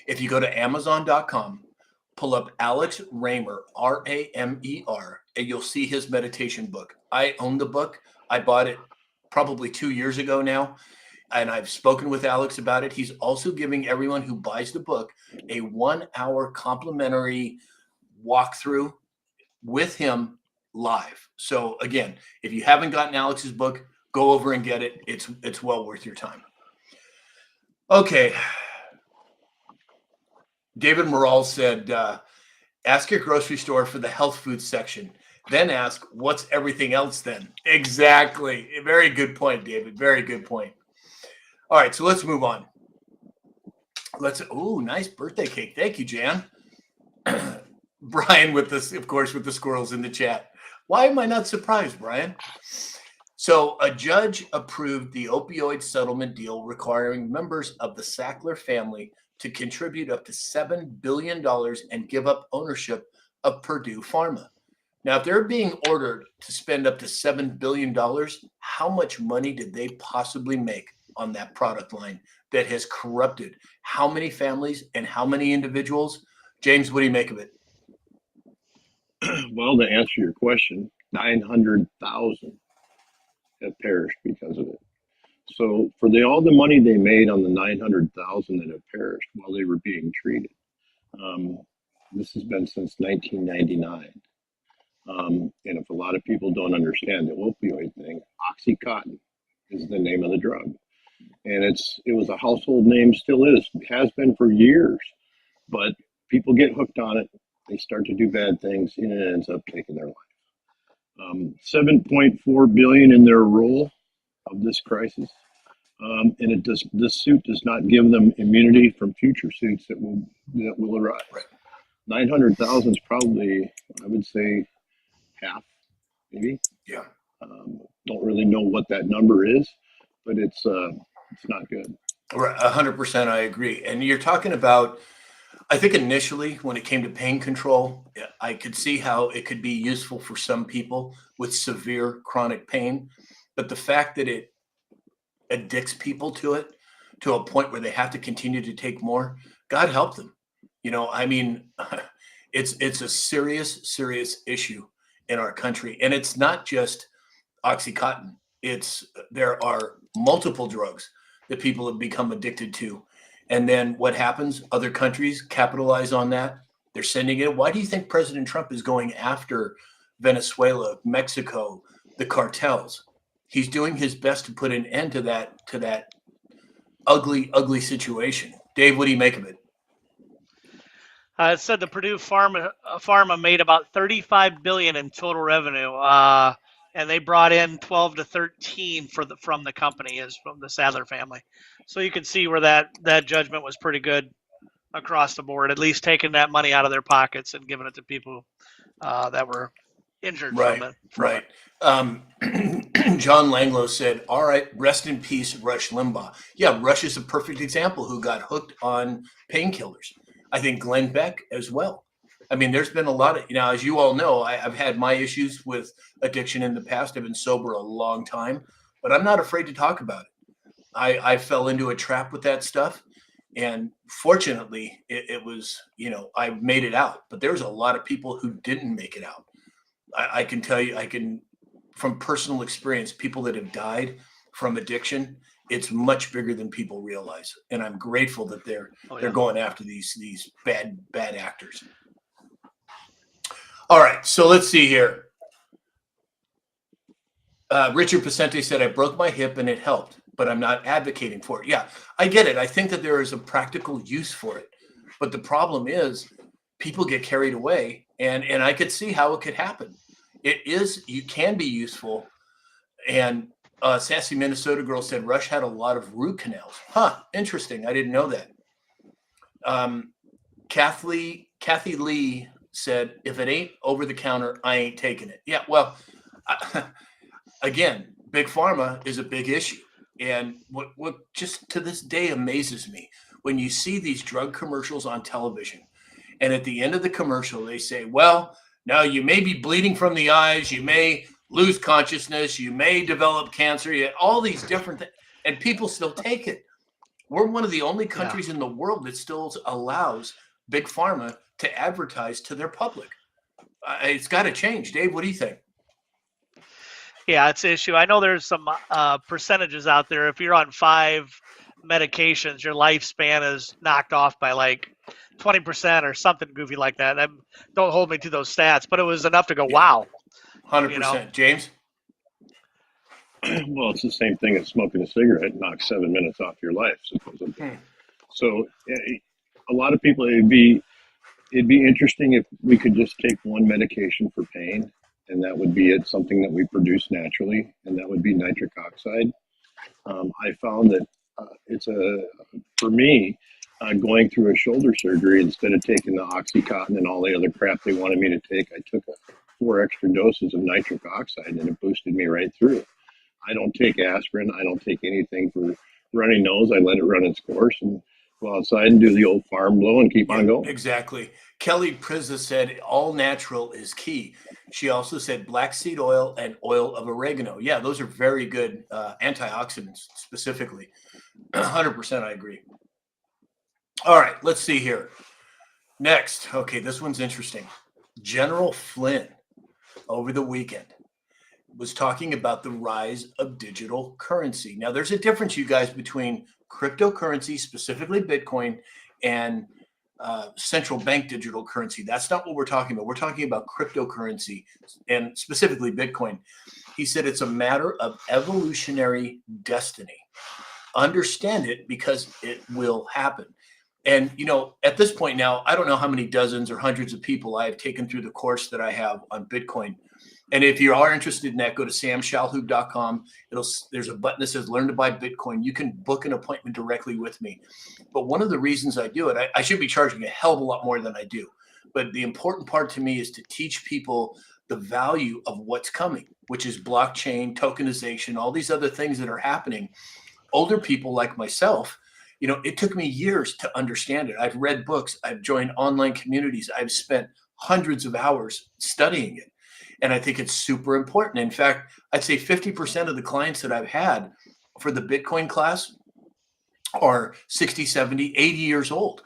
If you go to Amazon.com, pull up Alex Raymer, Ramer, and you'll see his meditation book. I own the book. I bought it probably 2 years ago now, and I've spoken with Alex about it. He's also giving everyone who buys the book a 1-hour complimentary walkthrough with him live. So again, if you haven't gotten Alex's book, go over and get it. It's well worth your time. Okay. David Morale said, ask your grocery store for the health food section. Then ask, what's everything else then? Exactly. Very good point, David. Very good point. All right, so let's move on. Nice birthday cake. Thank you, Jan. Brian with this, of course, with the squirrels in the chat. Why am I not surprised, Brian? So a judge approved the opioid settlement deal requiring members of the Sackler family to contribute up to $7 billion and give up ownership of Purdue Pharma. Now, if they're being ordered to spend up to $7 billion, how much money did they possibly make on that product line that has corrupted how many families and how many individuals? James, what do you make of it? Well, to answer your question, 900,000 have perished because of it. So for all the money they made on the 900,000 that have perished while they were being treated, this has been since 1999. And if a lot of people don't understand the opioid thing, Oxycontin is the name of the drug. And it was a household name, still is, has been for years. But people get hooked on it, they start to do bad things, and it ends up taking their life. 7.4 billion in their role of this crisis. And this suit does not give them immunity from future suits that will arise. Right. 900,000 is probably, I would say, half, maybe. Yeah. Don't really know what that number is, but it's not good. 100%, I agree. And you're talking about, I think initially when it came to pain control, I could see how it could be useful for some people with severe chronic pain. But the fact that it addicts people to it to a point where they have to continue to take more, God help them. I mean, it's a serious issue in our country. And it's not just Oxycontin. There are multiple drugs that people have become addicted to. And then what happens? Other countries capitalize on that. They're sending it. Why do you think President Trump is going after Venezuela, Mexico, the cartels? He's doing his best to put an end to that ugly situation. Dave, what do you make of it? It said the Purdue Pharma made about $35 billion in total revenue, and they brought in 12 to 13 from the company, is from the Sadler family. So you can see where that judgment was pretty good across the board, at least taking that money out of their pockets and giving it to people that were injured from it. Right. John Langlow said, all right, rest in peace, Rush Limbaugh. Yeah, Rush is a perfect example who got hooked on painkillers. I think Glenn Beck as well. I mean, there's been a lot of, as you all know, I've had my issues with addiction in the past. I've been sober a long time, but I'm not afraid to talk about it. I fell into a trap with that stuff. And fortunately, it was, I made it out. But there's a lot of people who didn't make it out. I can tell you, from personal experience, people that have died from addiction, it's much bigger than people realize. And I'm grateful that they're going after these bad actors. All right, so let's see here. Richard Pacente said, I broke my hip and it helped, but I'm not advocating for it. Yeah, I get it. I think that there is a practical use for it. But the problem is people get carried away, and I could see how it could happen. You can be useful. And Sassy Minnesota Girl said Rush had a lot of root canals. Huh, interesting. I didn't know that. Kathy Lee said, if it ain't over the counter, I ain't taking it. Yeah, well, again, Big Pharma is a big issue. And what just to this day amazes me, when you see these drug commercials on television And at the end of the commercial, they say, well, now you may be bleeding from the eyes, you may lose consciousness, you may develop cancer, all these different things, and people still take it. We're one of the only countries in the world that still allows big pharma to advertise to their public. It's got to change. Dave, what do you think? Yeah, it's an issue. I know there's some percentages out there. If you're on 5 medications, your lifespan is knocked off by like 20% or something goofy like that. Don't hold me to those stats, but it was enough to go, wow. 100%. James? Well, it's the same thing as smoking a cigarette knocks 7 minutes off your life, supposedly. So a lot of people, it'd be interesting if we could just take one medication for pain, and that would be it, something that we produce naturally, and that would be nitric oxide. I found that for me, going through a shoulder surgery, instead of taking the Oxycontin and all the other crap they wanted me to take, I took 4 extra doses of nitric oxide, and it boosted me right through. I don't take aspirin. I don't take anything for runny nose. I let it run its course and go outside and do the old farm blow and keep on going. Exactly. Kelly Priza said all natural is key. She also said black seed oil and oil of oregano. Yeah, those are very good antioxidants specifically. 100% I agree. All right, let's see here. Next. Okay, this one's interesting. General Flynn over the weekend was talking about the rise of digital currency. Now, there's a difference, you guys, between cryptocurrency, specifically Bitcoin, and central bank digital currency. That's not what we're talking about. We're talking about cryptocurrency and specifically Bitcoin. He said it's a matter of evolutionary destiny. Understand it because it will happen. And, at this point now, I don't know how many dozens or hundreds of people I have taken through the course that I have on Bitcoin. And if you are interested in that, go to samshalhoub.com. There's a button that says Learn to Buy Bitcoin. You can book an appointment directly with me. But one of the reasons I do it, I should be charging a hell of a lot more than I do. But the important part to me is to teach people the value of what's coming, which is blockchain, tokenization, all these other things that are happening. Older people like myself, it took me years to understand it. I've read books. I've joined online communities. I've spent hundreds of hours studying it. And I think it's super important. In fact, I'd say 50% of the clients that I've had for the Bitcoin class are 60, 70, 80 years old.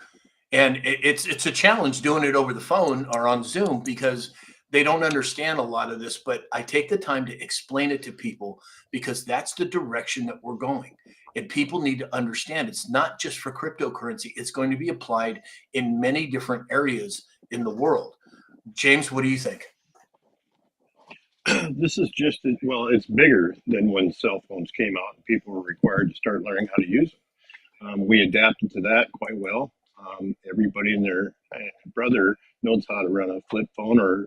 And it's a challenge doing it over the phone or on Zoom because they don't understand a lot of this. But I take the time to explain it to people because that's the direction that we're going. And people need to understand it's not just for cryptocurrency. It's going to be applied in many different areas in the world. James, what do you think? This is it's bigger than when cell phones came out and people were required to start learning how to use them. We adapted to that quite well. Everybody and their brother knows how to run a flip phone or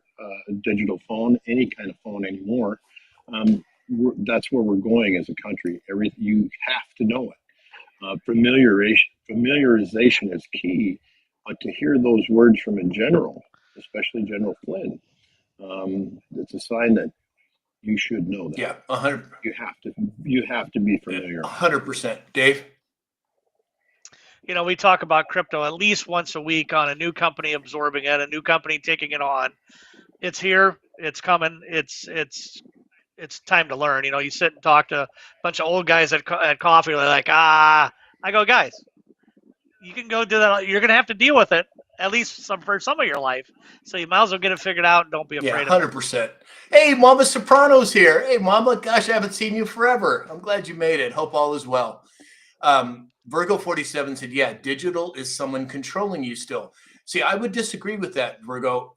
a digital phone, any kind of phone anymore. That's where we're going as a country. You have to know it. Familiarization is key, but to hear those words from a general, especially General Flynn, it's a sign that you should know that. Yeah, 100. You have to be familiar. 100%. Dave? We talk about crypto at least once a week on a new company absorbing it, a new company taking it on. It's here. It's coming. It's time to learn. You sit and talk to a bunch of old guys at coffee. They're like, I go, guys, you can go do that. You're going to have to deal with it at least for some of your life. So you might as well get it figured out and don't be afraid of it. 100%. Hey, Mama Soprano's here. Hey, Mama. Gosh, I haven't seen you forever. I'm glad you made it. Hope all is well. Virgo47 said, yeah, digital is someone controlling you still. See, I would disagree with that, Virgo.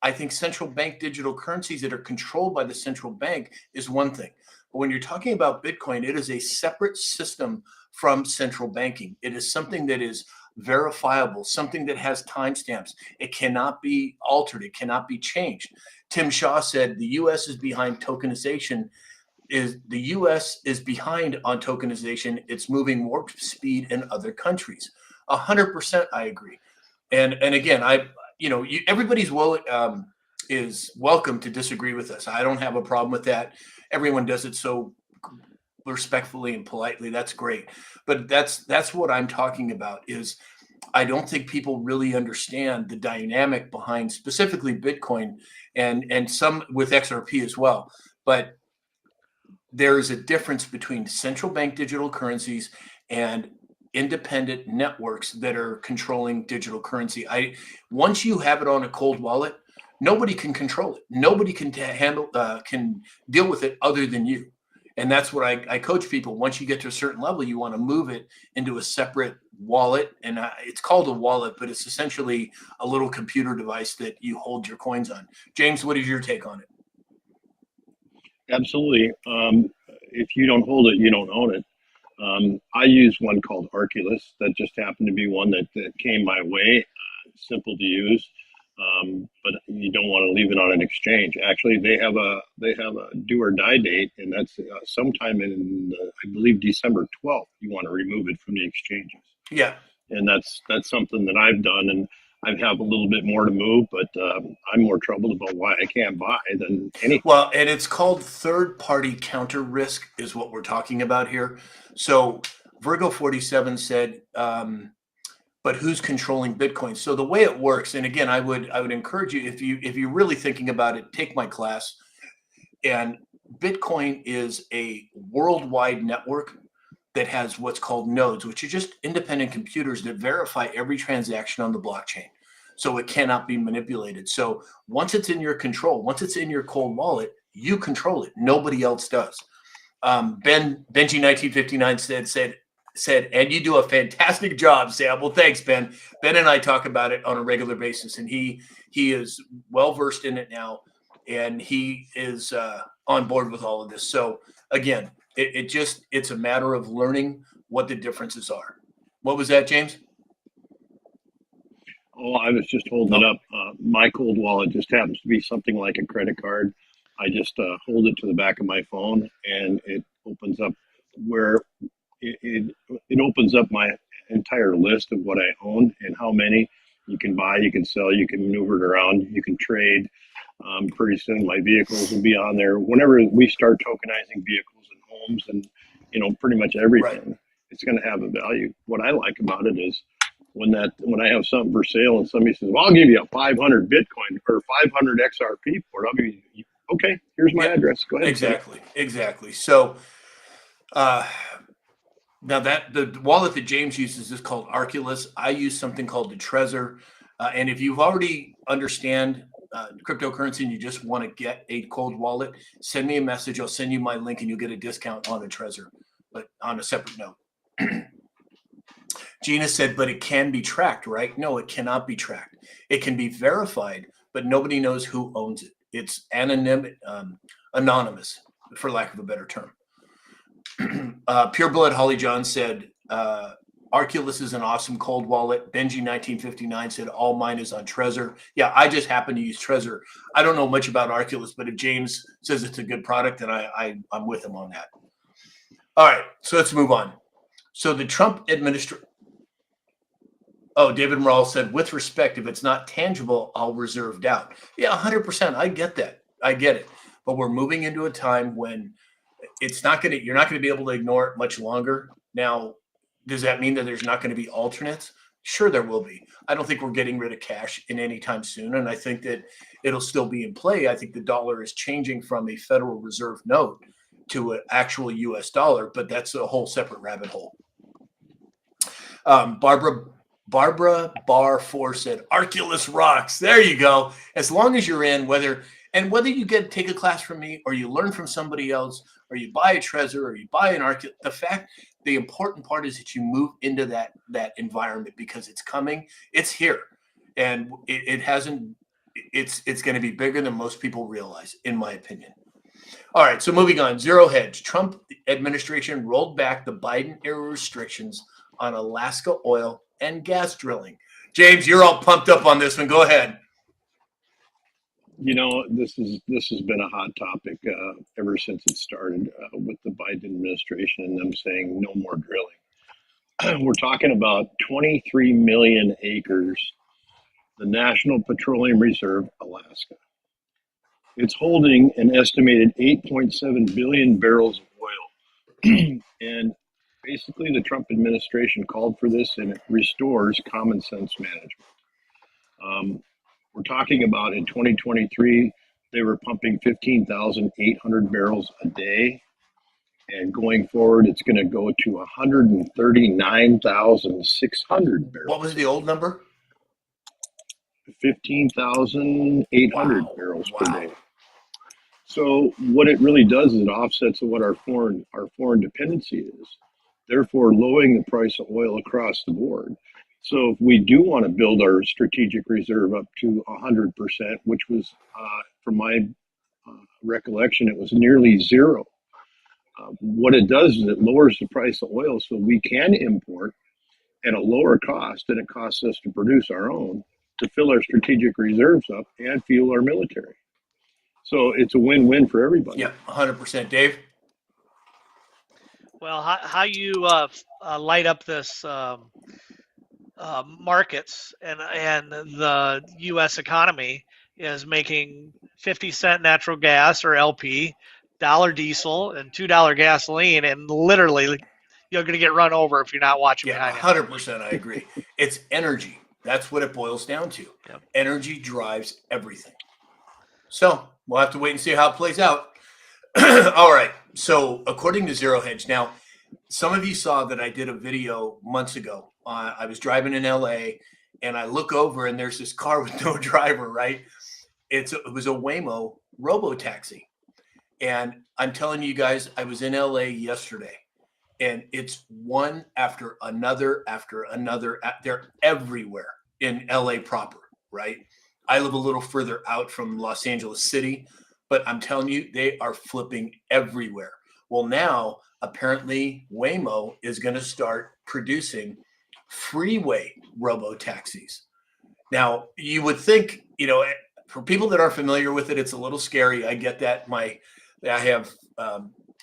I think central bank digital currencies that are controlled by the central bank is one thing. But when you're talking about Bitcoin, it is a separate system from central banking. It is something that is verifiable, something that has timestamps. It cannot be altered. It cannot be changed. Tim Shaw said the U.S. is behind tokenization. The U.S. is behind on tokenization. It's moving warp speed in other countries. 100%, I agree. And again, everybody's is welcome to disagree with us. I don't have a problem with that. Everyone does it so respectfully and politely. That's great. But that's what I'm talking about is I don't think people really understand the dynamic behind specifically Bitcoin and some with XRP as well. But there is a difference between central bank digital currencies and independent networks that are controlling digital currency. Once you have it on a cold wallet, nobody can control it. Nobody can handle can deal with it other than you. And that's what I coach people. Once you get to a certain level, you want to move it into a separate wallet, and it's called a wallet, but it's essentially a little computer device that you hold your coins on. James, what is your take on it? Absolutely. If you don't hold it, you don't own it. I use one called Arculus. That just happened to be one that came my way. Simple to use, but you don't want to leave it on an exchange. Actually, they have a do or die date, and that's sometime in I believe December 12th. You want to remove it from the exchanges. Yeah, and that's something that I've done, and I have a little bit more to move, but I'm more troubled about why I can't buy than anything. Well, and it's called third-party counter risk is what we're talking about here. So Virgo 47 said, but who's controlling Bitcoin? So the way it works, and again, I would encourage you, if you're really thinking about it, take my class. And Bitcoin is a worldwide network that has what's called nodes, which are just independent computers that verify every transaction on the blockchain. So it cannot be manipulated. So once it's in your control, once it's in your cold wallet, you control it. Nobody else does. Benji 1959 said, and you do a fantastic job, Sam. Well, thanks, Ben. Ben and I talk about it on a regular basis, and he is well versed in it now, and he is on board with all of this. So again, it's a matter of learning what the differences are. What was that, James? Oh, I was just holding it up. My cold wallet just happens to be something like a credit card. I just hold it to the back of my phone, and it opens up where it opens up my entire list of what I own and how many. You can buy, you can sell, you can maneuver it around, you can trade. Pretty soon my vehicles will be on there. Whenever we start tokenizing vehicles and homes and pretty much everything, right, it's going to have a value. What I like about it is when I have something for sale and somebody says, well, I'll give you a 500 Bitcoin or 500 XRP for it, I'll be okay, here's my address, go ahead. Exactly. So now that the wallet that James uses is called Arculus. I use something called the Trezor. And if you've already understand cryptocurrency and you just want to get a cold wallet, send me a message. I'll send you my link and you'll get a discount on the Trezor, but on a separate note. Gina said, but it can be tracked, right? No, it cannot be tracked. It can be verified, but nobody knows who owns it. It's anonymous, for lack of a better term. Pure Blood Holly John said, Arculus is an awesome cold wallet. Benji 1959 said, all mine is on Trezor. Yeah, I just happen to use Trezor. I don't know much about Arculus, but if James says it's a good product, then I'm with him on that. All right, so let's move on. So the Trump administration. Oh, David Morale said, with respect, if it's not tangible, I'll reserve doubt. Yeah, 100%. I get that. I get it. But we're moving into a time when you're not going to be able to ignore it much longer. Now, does that mean that there's not going to be alternates? Sure, there will be. I don't think we're getting rid of cash in any time soon. And I think that it'll still be in play. I think the dollar is changing from a Federal Reserve note to an actual US dollar, but that's a whole separate rabbit hole. Barbara Bar 4 said, Arculus rocks. There you go. As long as you're in, whether you take a class from me or you learn from somebody else or you buy a Trezor or you buy an Arculus, the important part is that you move into that environment because it's coming. It's here. And it's going to be bigger than most people realize, in my opinion. All right, so moving on. Zero hedge. Trump administration rolled back the Biden era restrictions on Alaska oil and gas drilling. James, you're all pumped up on this one. Go ahead. This has been a hot topic ever since it started with the Biden administration and them saying no more drilling. We're talking about 23 million acres, the National Petroleum Reserve, Alaska. It's holding an estimated 8.7 billion barrels of oil. And Basically, the Trump administration called for this, and it restores common sense management. We're talking about in 2023, they were pumping 15,800 barrels a day. And going forward, it's going to go to 139,600 barrels. What was the old number? 15,800 barrels per Wow. day. So what it really does is it offsets what our foreign dependency is, therefore lowering the price of oil across the board. So if we do want to build our strategic reserve up to 100%, which was, from my recollection, it was nearly zero. What it does is it lowers the price of oil so we can import at a lower cost than it costs us to produce our own to fill our strategic reserves up and fuel our military. So it's a win-win for everybody. Yeah, 100%. Dave? Well, how you light up this markets and the U.S. economy is making 50-cent natural gas or LP, $1 diesel, and $2 gasoline, and literally you're going to get run over if you're not watching Yeah, behind you. 100%. I agree. It's energy. That's what it boils down to. Yep. Energy drives everything. So we'll have to wait and see how it plays out. All right. So according to Zero Hedge, now some of you saw that I did a video months ago. I was driving in LA and I look over and there's this car with no driver, right? It was a Waymo robo-taxi. And I'm telling you guys, I was in LA yesterday and it's one after another after another. They're everywhere in LA proper, right? I live a little further out from Los Angeles City, but I'm telling you, they are flipping everywhere. Well, now apparently Waymo is going to start producing freeway robo-taxis. Now, you would think, for people that are familiar with it, it's a little scary. I get that. I have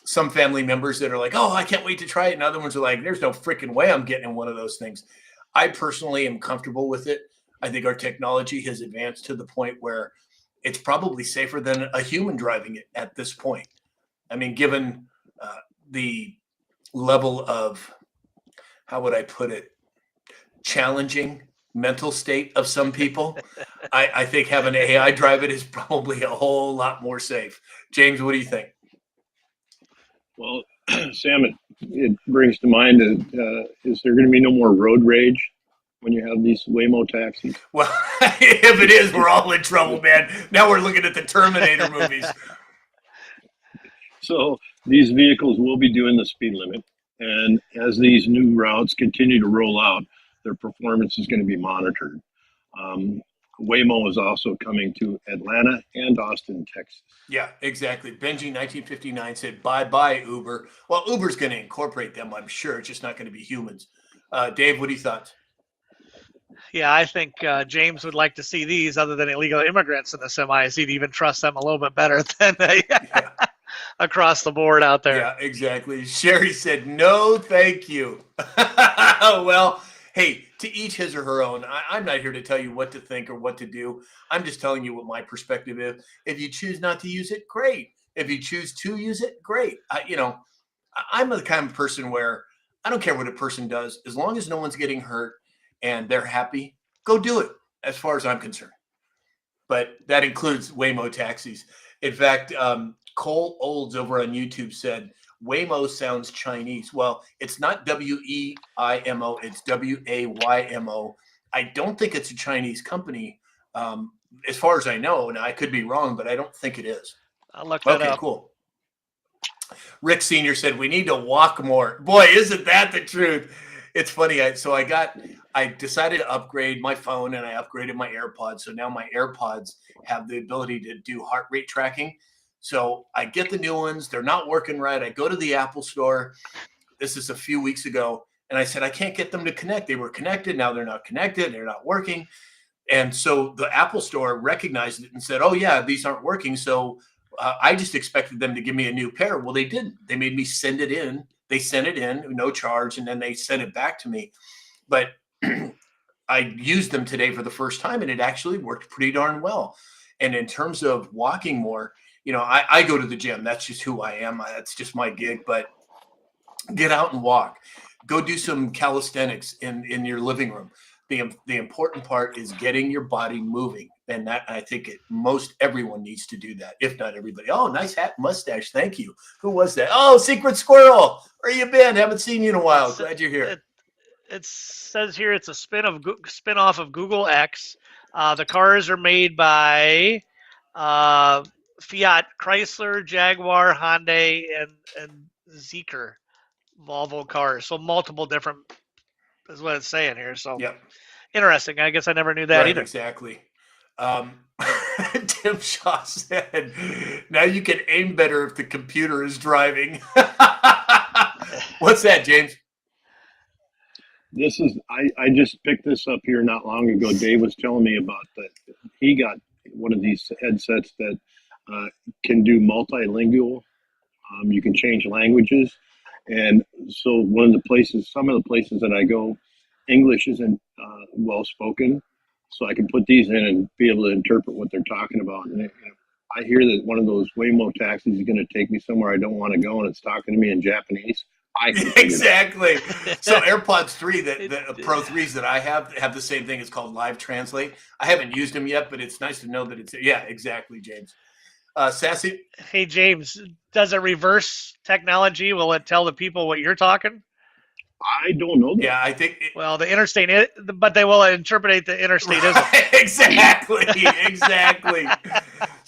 some family members that are like, oh, I can't wait to try it. And other ones are like, there's no freaking way I'm getting in one of those things. I personally am comfortable with it. I think our technology has advanced to the point where it's probably safer than a human driving it at this point. I mean, given the level of, how would I put it, challenging mental state of some people, I think having AI drive it is probably a whole lot more safe. James, what do you think? Well, Sam, it brings to mind that is there going to be no more road rage when you have these Waymo taxis? Well, if it is, we're all in trouble, man. Now we're looking at the Terminator movies. So these vehicles will be doing the speed limit. And as these new routes continue to roll out, their performance is going to be monitored. Waymo is also coming to Atlanta and Austin, Texas. Yeah, exactly. Benji 1959 said, bye-bye, Uber. Well, Uber's going to incorporate them, I'm sure. It's just not going to be humans. Dave, what do you thought? Yeah, I think James would like to see these other than illegal immigrants in the semis. He'd even trust them a little bit better than across the board out there. Yeah, exactly. Sherry said, no, thank you. Well, hey, to each his or her own. I'm not here to tell you what to think or what to do. I'm just telling you what my perspective is. If you choose not to use it, great. If you choose to use it, great. I'm the kind of person where I don't care what a person does. As long as no one's getting hurt and they're happy, go do it, as far as I'm concerned. But that includes Waymo taxis. In fact, Cole Olds over on YouTube said, Waymo sounds Chinese. Well, it's not W-E-I-M-O. It's W-A-Y-M-O. I don't think it's a Chinese company, as far as I know. Now, I could be wrong, but I don't think it is. I'll look that up. Okay, cool. Rick Sr. said, we need to walk more. Boy, isn't that the truth? It's funny. I decided to upgrade my phone and I upgraded my AirPods. So now my AirPods have the ability to do heart rate tracking. So I get the new ones. They're not working right. I go to the Apple store. This is a few weeks ago. And I said, I can't get them to connect. They were connected. Now they're not connected. They're not working. And so the Apple store recognized it and said, oh, yeah, these aren't working. So I just expected them to give me a new pair. Well, they didn't. They made me send it in. They sent it in, no charge, and then they sent it back to me. But I used them today for the first time, and it actually worked pretty darn well. And in terms of walking more, I go to the gym. That's just who I am. That's just my gig. But Get out and walk. Go do some calisthenics in your living room. The important part is getting your body moving, and that I think most everyone needs to do that, if not everybody. Oh, nice hat, mustache. Thank you. Who was that? Oh, Secret Squirrel. Where you been? Haven't seen you in a while. It's Glad you're here. it says here it's a spin off of Google X. The cars are made by uh, Fiat, Chrysler, Jaguar, Hyundai, and Zeekr Volvo cars. So multiple different is what it's saying here. So Yep. interesting. I guess I never knew that Right, either. exactly. Tim Shaw said, now you can aim better if the computer is driving. What's that, James? This is I just picked this up here not long ago. Dave was telling me about that. He got one of these headsets that can do multilingual. You can change languages, and so some of the places that I go, English isn't well spoken, so I can put these in and be able to interpret what they're talking about. And I hear that one of those Waymo taxis is going to take me somewhere I don't want to go, and it's talking to me in Japanese. I can figure Exactly. So AirPods 3, the Pro 3s that I have the same thing. It's called Live Translate. I haven't used them yet, but it's nice to know that it's, yeah, exactly, James. Sassy. Hey James, does it reverse technology? Will it tell the people what you're talking? I don't know that. Yeah, I think. Well, the interstate, but they will interpret the interstate Right, exactly, exactly.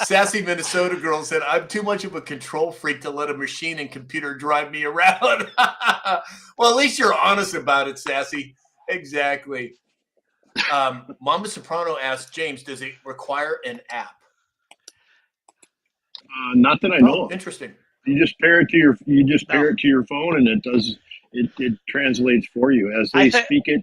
Sassy Minnesota girl said, "I'm too much of a control freak to let a machine and computer drive me around." Well, at least you're honest about it, Sassy. Exactly. Mama Soprano asked James, "Does it require an app?" Not that I know of. Interesting. You just pair it to your phone, and it translates for you as they speak it.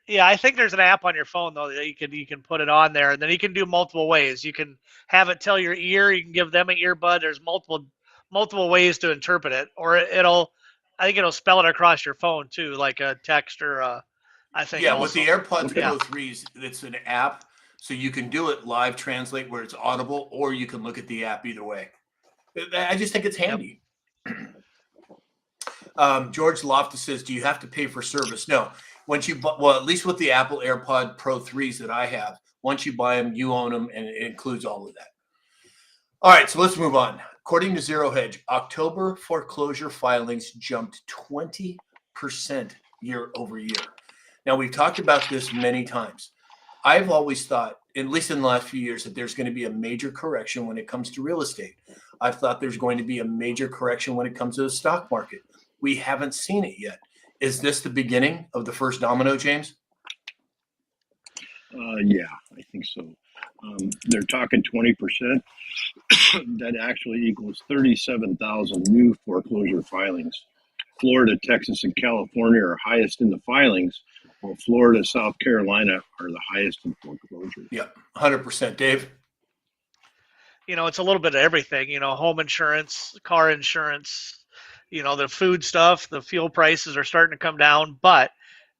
Yeah, I think there's an app on your phone though that you can put it on there, and then you can do multiple ways. You can have it tell your ear. You can give them an earbud. There's multiple ways to interpret it, or I think it'll spell it across your phone too, like a text or I think. Yeah, also. with the AirPods Pro 3s, it's an app, so you can do it live translate where it's audible, or you can look at the app either way. I just think it's handy. Yep. George Loftus says, "Do you have to pay for service?" No. Once you well, at least with the Apple AirPod Pro 3s that I have, once you buy them, you own them, and it includes all of that. All right, so let's move on. According to Zero Hedge, October foreclosure filings jumped 20% year over year. Now, we've talked about this many times. I've always thought, at least in the last few years, that there's going to be a major correction when it comes to real estate. I've thought there's going to be a major correction when it comes to the stock market. We haven't seen it yet. Is this the beginning of the first domino, James? Yeah, I think so. They're talking 20%. That actually equals 37,000 new foreclosure filings. Florida, Texas, and California are highest in the filings, while Florida, South Carolina are the highest in foreclosures. Yep, 100%. Dave? It's a little bit of everything. Home insurance, car insurance, the food stuff, the fuel prices are starting to come down, but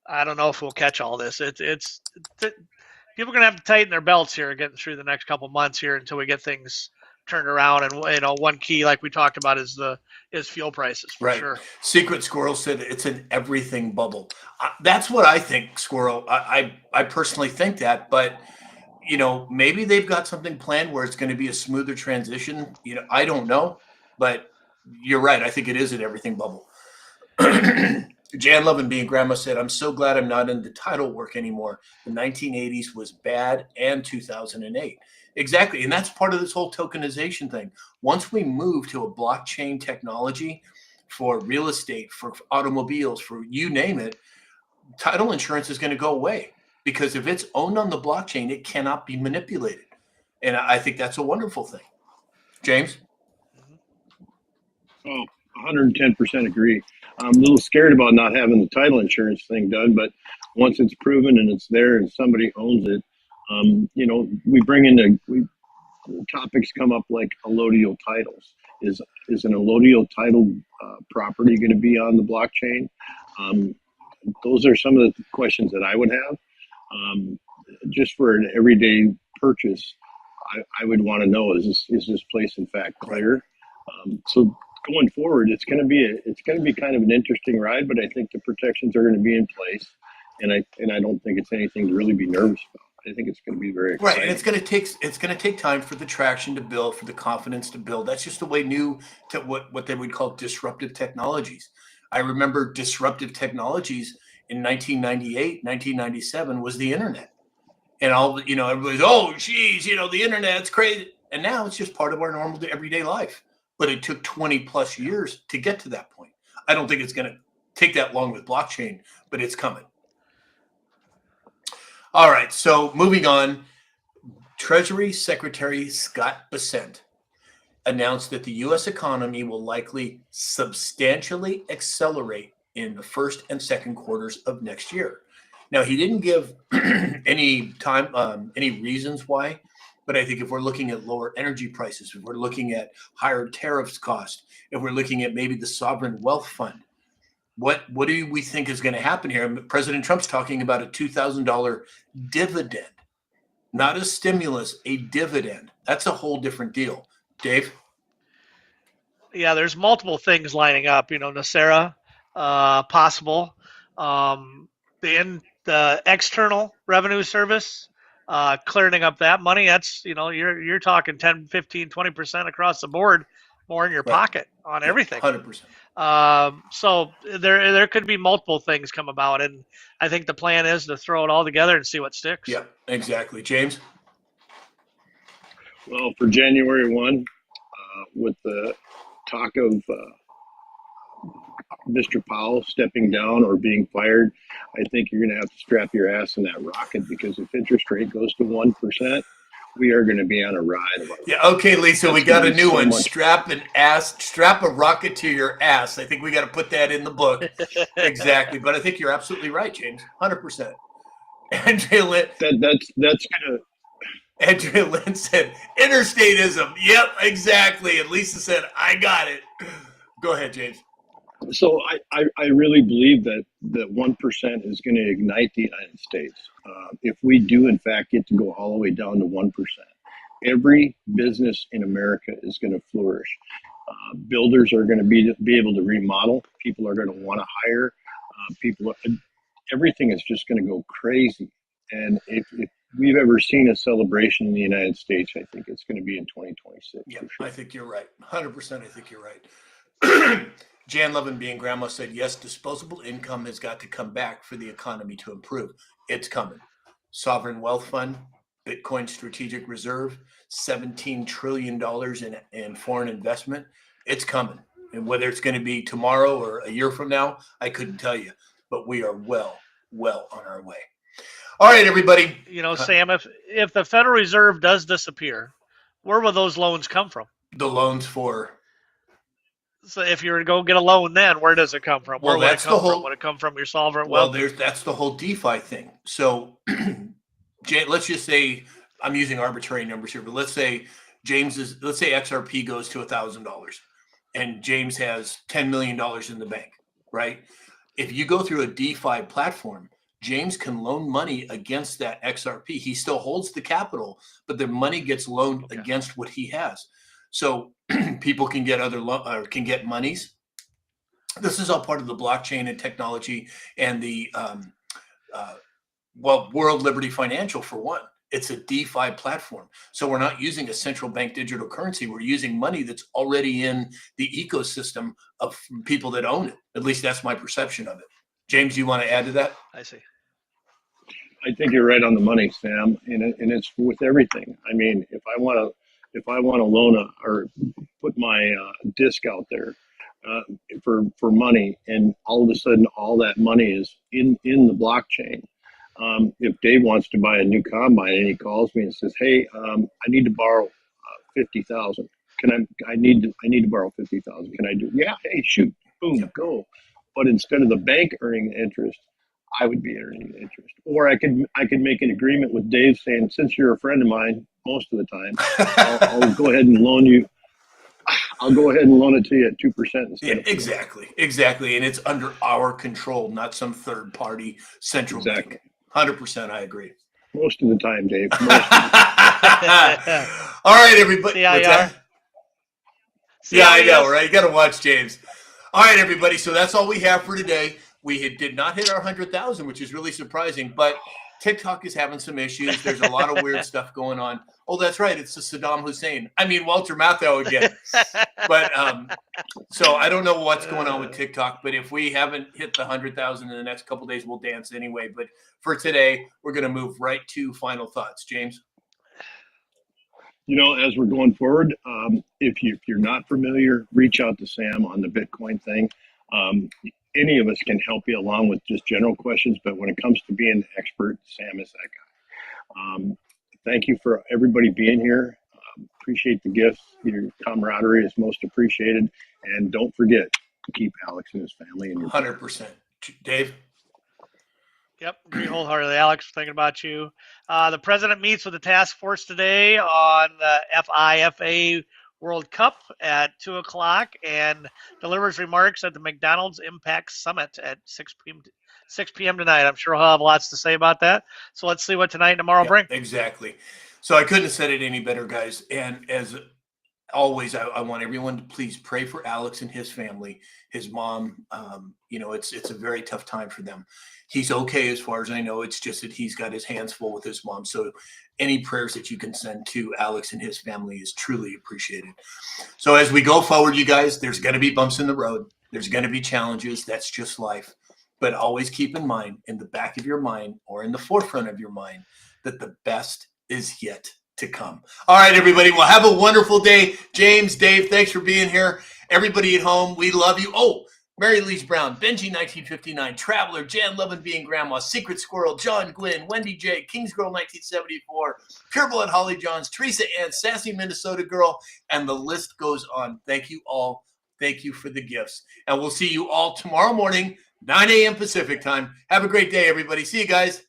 I don't know if we'll catch all this. It's people are going to have to tighten their belts here getting through the next couple months here until we get things turned around. And one key, like we talked about, is fuel prices for sure. Secret Squirrel said it's an everything bubble. That's what I think, Squirrel. I personally think that, but maybe they've got something planned where it's going to be a smoother transition. I don't know, but you're right. I think it is an everything bubble. Jan Lovin, being grandma, said, "I'm so glad I'm not into title work anymore. The 1980s was bad, and 2008." Exactly. And that's part of this whole tokenization thing. Once we move to a blockchain technology for real estate, for automobiles, for you name it, title insurance is going to go away, because if it's owned on the blockchain, it cannot be manipulated. And I think that's a wonderful thing. James? Oh, 110% agree. I'm a little scared about not having the title insurance thing done, but once it's proven and it's there and somebody owns it, we bring in topics come up like allodial titles. Is an allodial title property going to be on the blockchain? Those are some of the questions that I would have. Just for an everyday purchase, I would want to know, is this place in fact clear? So going forward, it's going to be kind of an interesting ride, but I think the protections are going to be in place, and I don't think it's anything to really be nervous about. I think it's going to be very Right, exciting. and it's going to take time for the traction to build, for the confidence to build. That's just the way new to what they would call disruptive technologies. I remember disruptive technologies in 1998, 1997 was the internet. And everybody's, oh, geez, the internet's crazy. And now it's just part of our normal everyday life. But it took 20 plus years to get to that point. I don't think it's going to take that long with blockchain, but it's coming. All right. So moving on, Treasury Secretary Scott Bessent announced that the U.S. economy will likely substantially accelerate in the first and second quarters of next year. Now, he didn't give any reasons why, but I think if we're looking at lower energy prices, if we're looking at higher tariffs cost, if we're looking at maybe the sovereign wealth fund, what do we think is going to happen here? President Trump's talking about a $2,000 dividend, not a stimulus, a dividend. That's a whole different deal. Dave? Yeah, there's multiple things lining up. Nacera, possible. The external revenue service, clearing up that money. That's you're talking 10, 15, 20% across the board, more in your pocket on everything. 100%. So there could be multiple things come about, and I think the plan is to throw it all together and see what sticks. Yeah, exactly. James? Well, for January 1, with the talk of Mr. Powell stepping down or being fired, I think you're going to have to strap your ass in that rocket, because if interest rate goes to 1%, we are going to be on a ride. Yeah, okay, Lisa, we got a new one. Strap a rocket to your ass. I think we got to put that in the book. Exactly. But I think you're absolutely right, James. 100%. Andrea Lynn said, interstatism. Yep, exactly. And Lisa said, I got it. Go ahead, James. So I really believe that 1% is going to ignite the United States. If we do, in fact, get to go all the way down to 1%, every business in America is going to flourish. Builders are going to be able to remodel. People are going to want to hire people. Everything is just going to go crazy. And if we've ever seen a celebration in the United States, I think it's going to be in 2026. Yeah, sure. I think you're right. 100%. I think you're right. Jan Levin, being grandma, said, yes, disposable income has got to come back for the economy to improve. It's coming. Sovereign wealth fund, Bitcoin strategic reserve, $17 trillion in foreign investment. It's coming. And whether it's going to be tomorrow or a year from now, I couldn't tell you. But we are well on our way. All right, everybody. Sam, if the Federal Reserve does disappear, where will those loans come from? The loans for... So if you were to go get a loan, then where does it come from? Where would it come from? Would it come from your sovereign wealth? Well, that's the whole DeFi thing. So, let's just say, I'm using arbitrary numbers here, but let's say XRP goes to $1,000, and James has $10 million in the bank, right? If you go through a DeFi platform, James can loan money against that XRP. He still holds the capital, but the money gets loaned against what he has. So people can get can get monies. This is all part of the blockchain and technology and the World Liberty Financial, for one. It's a DeFi platform. So we're not using a central bank digital currency. We're using money that's already in the ecosystem of people that own it. At least that's my perception of it. James, you want to add to that? I see. I think you're right on the money, Sam, and it's with everything. I mean, if I want to loan or put my disc out there for money, and all of a sudden all that money is in the blockchain. If Dave wants to buy a new combine and he calls me and says, "Hey, I need to borrow 50,000. I need to borrow 50,000. Can I do?" Yeah. Hey, shoot, boom, go. But instead of the bank earning interest, I would be earning interest. Or I could make an agreement with Dave saying, since you're a friend of mine most of the time, I'll go ahead and loan you. I'll go ahead and loan it to you at 2% instead. Yeah, exactly. And it's under our control, not some third party central bank. 100%. I agree. Most of the time, Dave. All right, everybody. CIR. See Yeah, how I he know, is? right? You got to watch James. All right, everybody. So that's all we have for today. Did not hit our 100,000, which is really surprising. But TikTok is having some issues. There's a lot of weird stuff going on. Oh, that's right. It's the Saddam Hussein. I mean, Walter Matthau again. But so I don't know what's going on with TikTok. But if we haven't hit the 100,000 in the next couple of days, we'll dance anyway. But for today, we're going to move right to final thoughts. James. As we're going forward, if you're not familiar, reach out to Sam on the Bitcoin thing. Any of us can help you along with just general questions, but when it comes to being an expert, Sam is that guy. Thank you for everybody being here. Appreciate the gifts. Your camaraderie is most appreciated. And don't forget to keep Alex and his family in your 100%. Dave? Yep, agree wholeheartedly. Alex, thinking about you. The president meets with the task force today on the FIFA World Cup at 2 o'clock and delivers remarks at the McDonald's Impact Summit at 6 p.m. tonight. I'm sure he'll have lots to say about that. So let's see what tonight and tomorrow bring. Exactly. So I couldn't have said it any better, guys. And as always, I want everyone to please pray for Alex and his family, his mom. It's a very tough time for them. He's okay as far as I know. It's just that he's got his hands full with his mom. So any prayers that you can send to Alex and his family is truly appreciated. So as we go forward, you guys, there's going to be bumps in the road. There's going to be challenges. That's just life. But always keep in mind, in the back of your mind or in the forefront of your mind, that the best is yet to come. All right, everybody. Well, have a wonderful day. James, Dave, thanks for being here. Everybody at home, we love you. Oh, Mary Louise Brown, Benji 1959, Traveler, Jan Lovin Being Grandma, Secret Squirrel, John Gwynn, Wendy J, Kings Girl 1974, Pureblood Holly Johns, Teresa Ann, Sassy Minnesota Girl, and the list goes on. Thank you all. Thank you for the gifts. And we'll see you all tomorrow morning, 9 a.m. Pacific time. Have a great day, everybody. See you guys.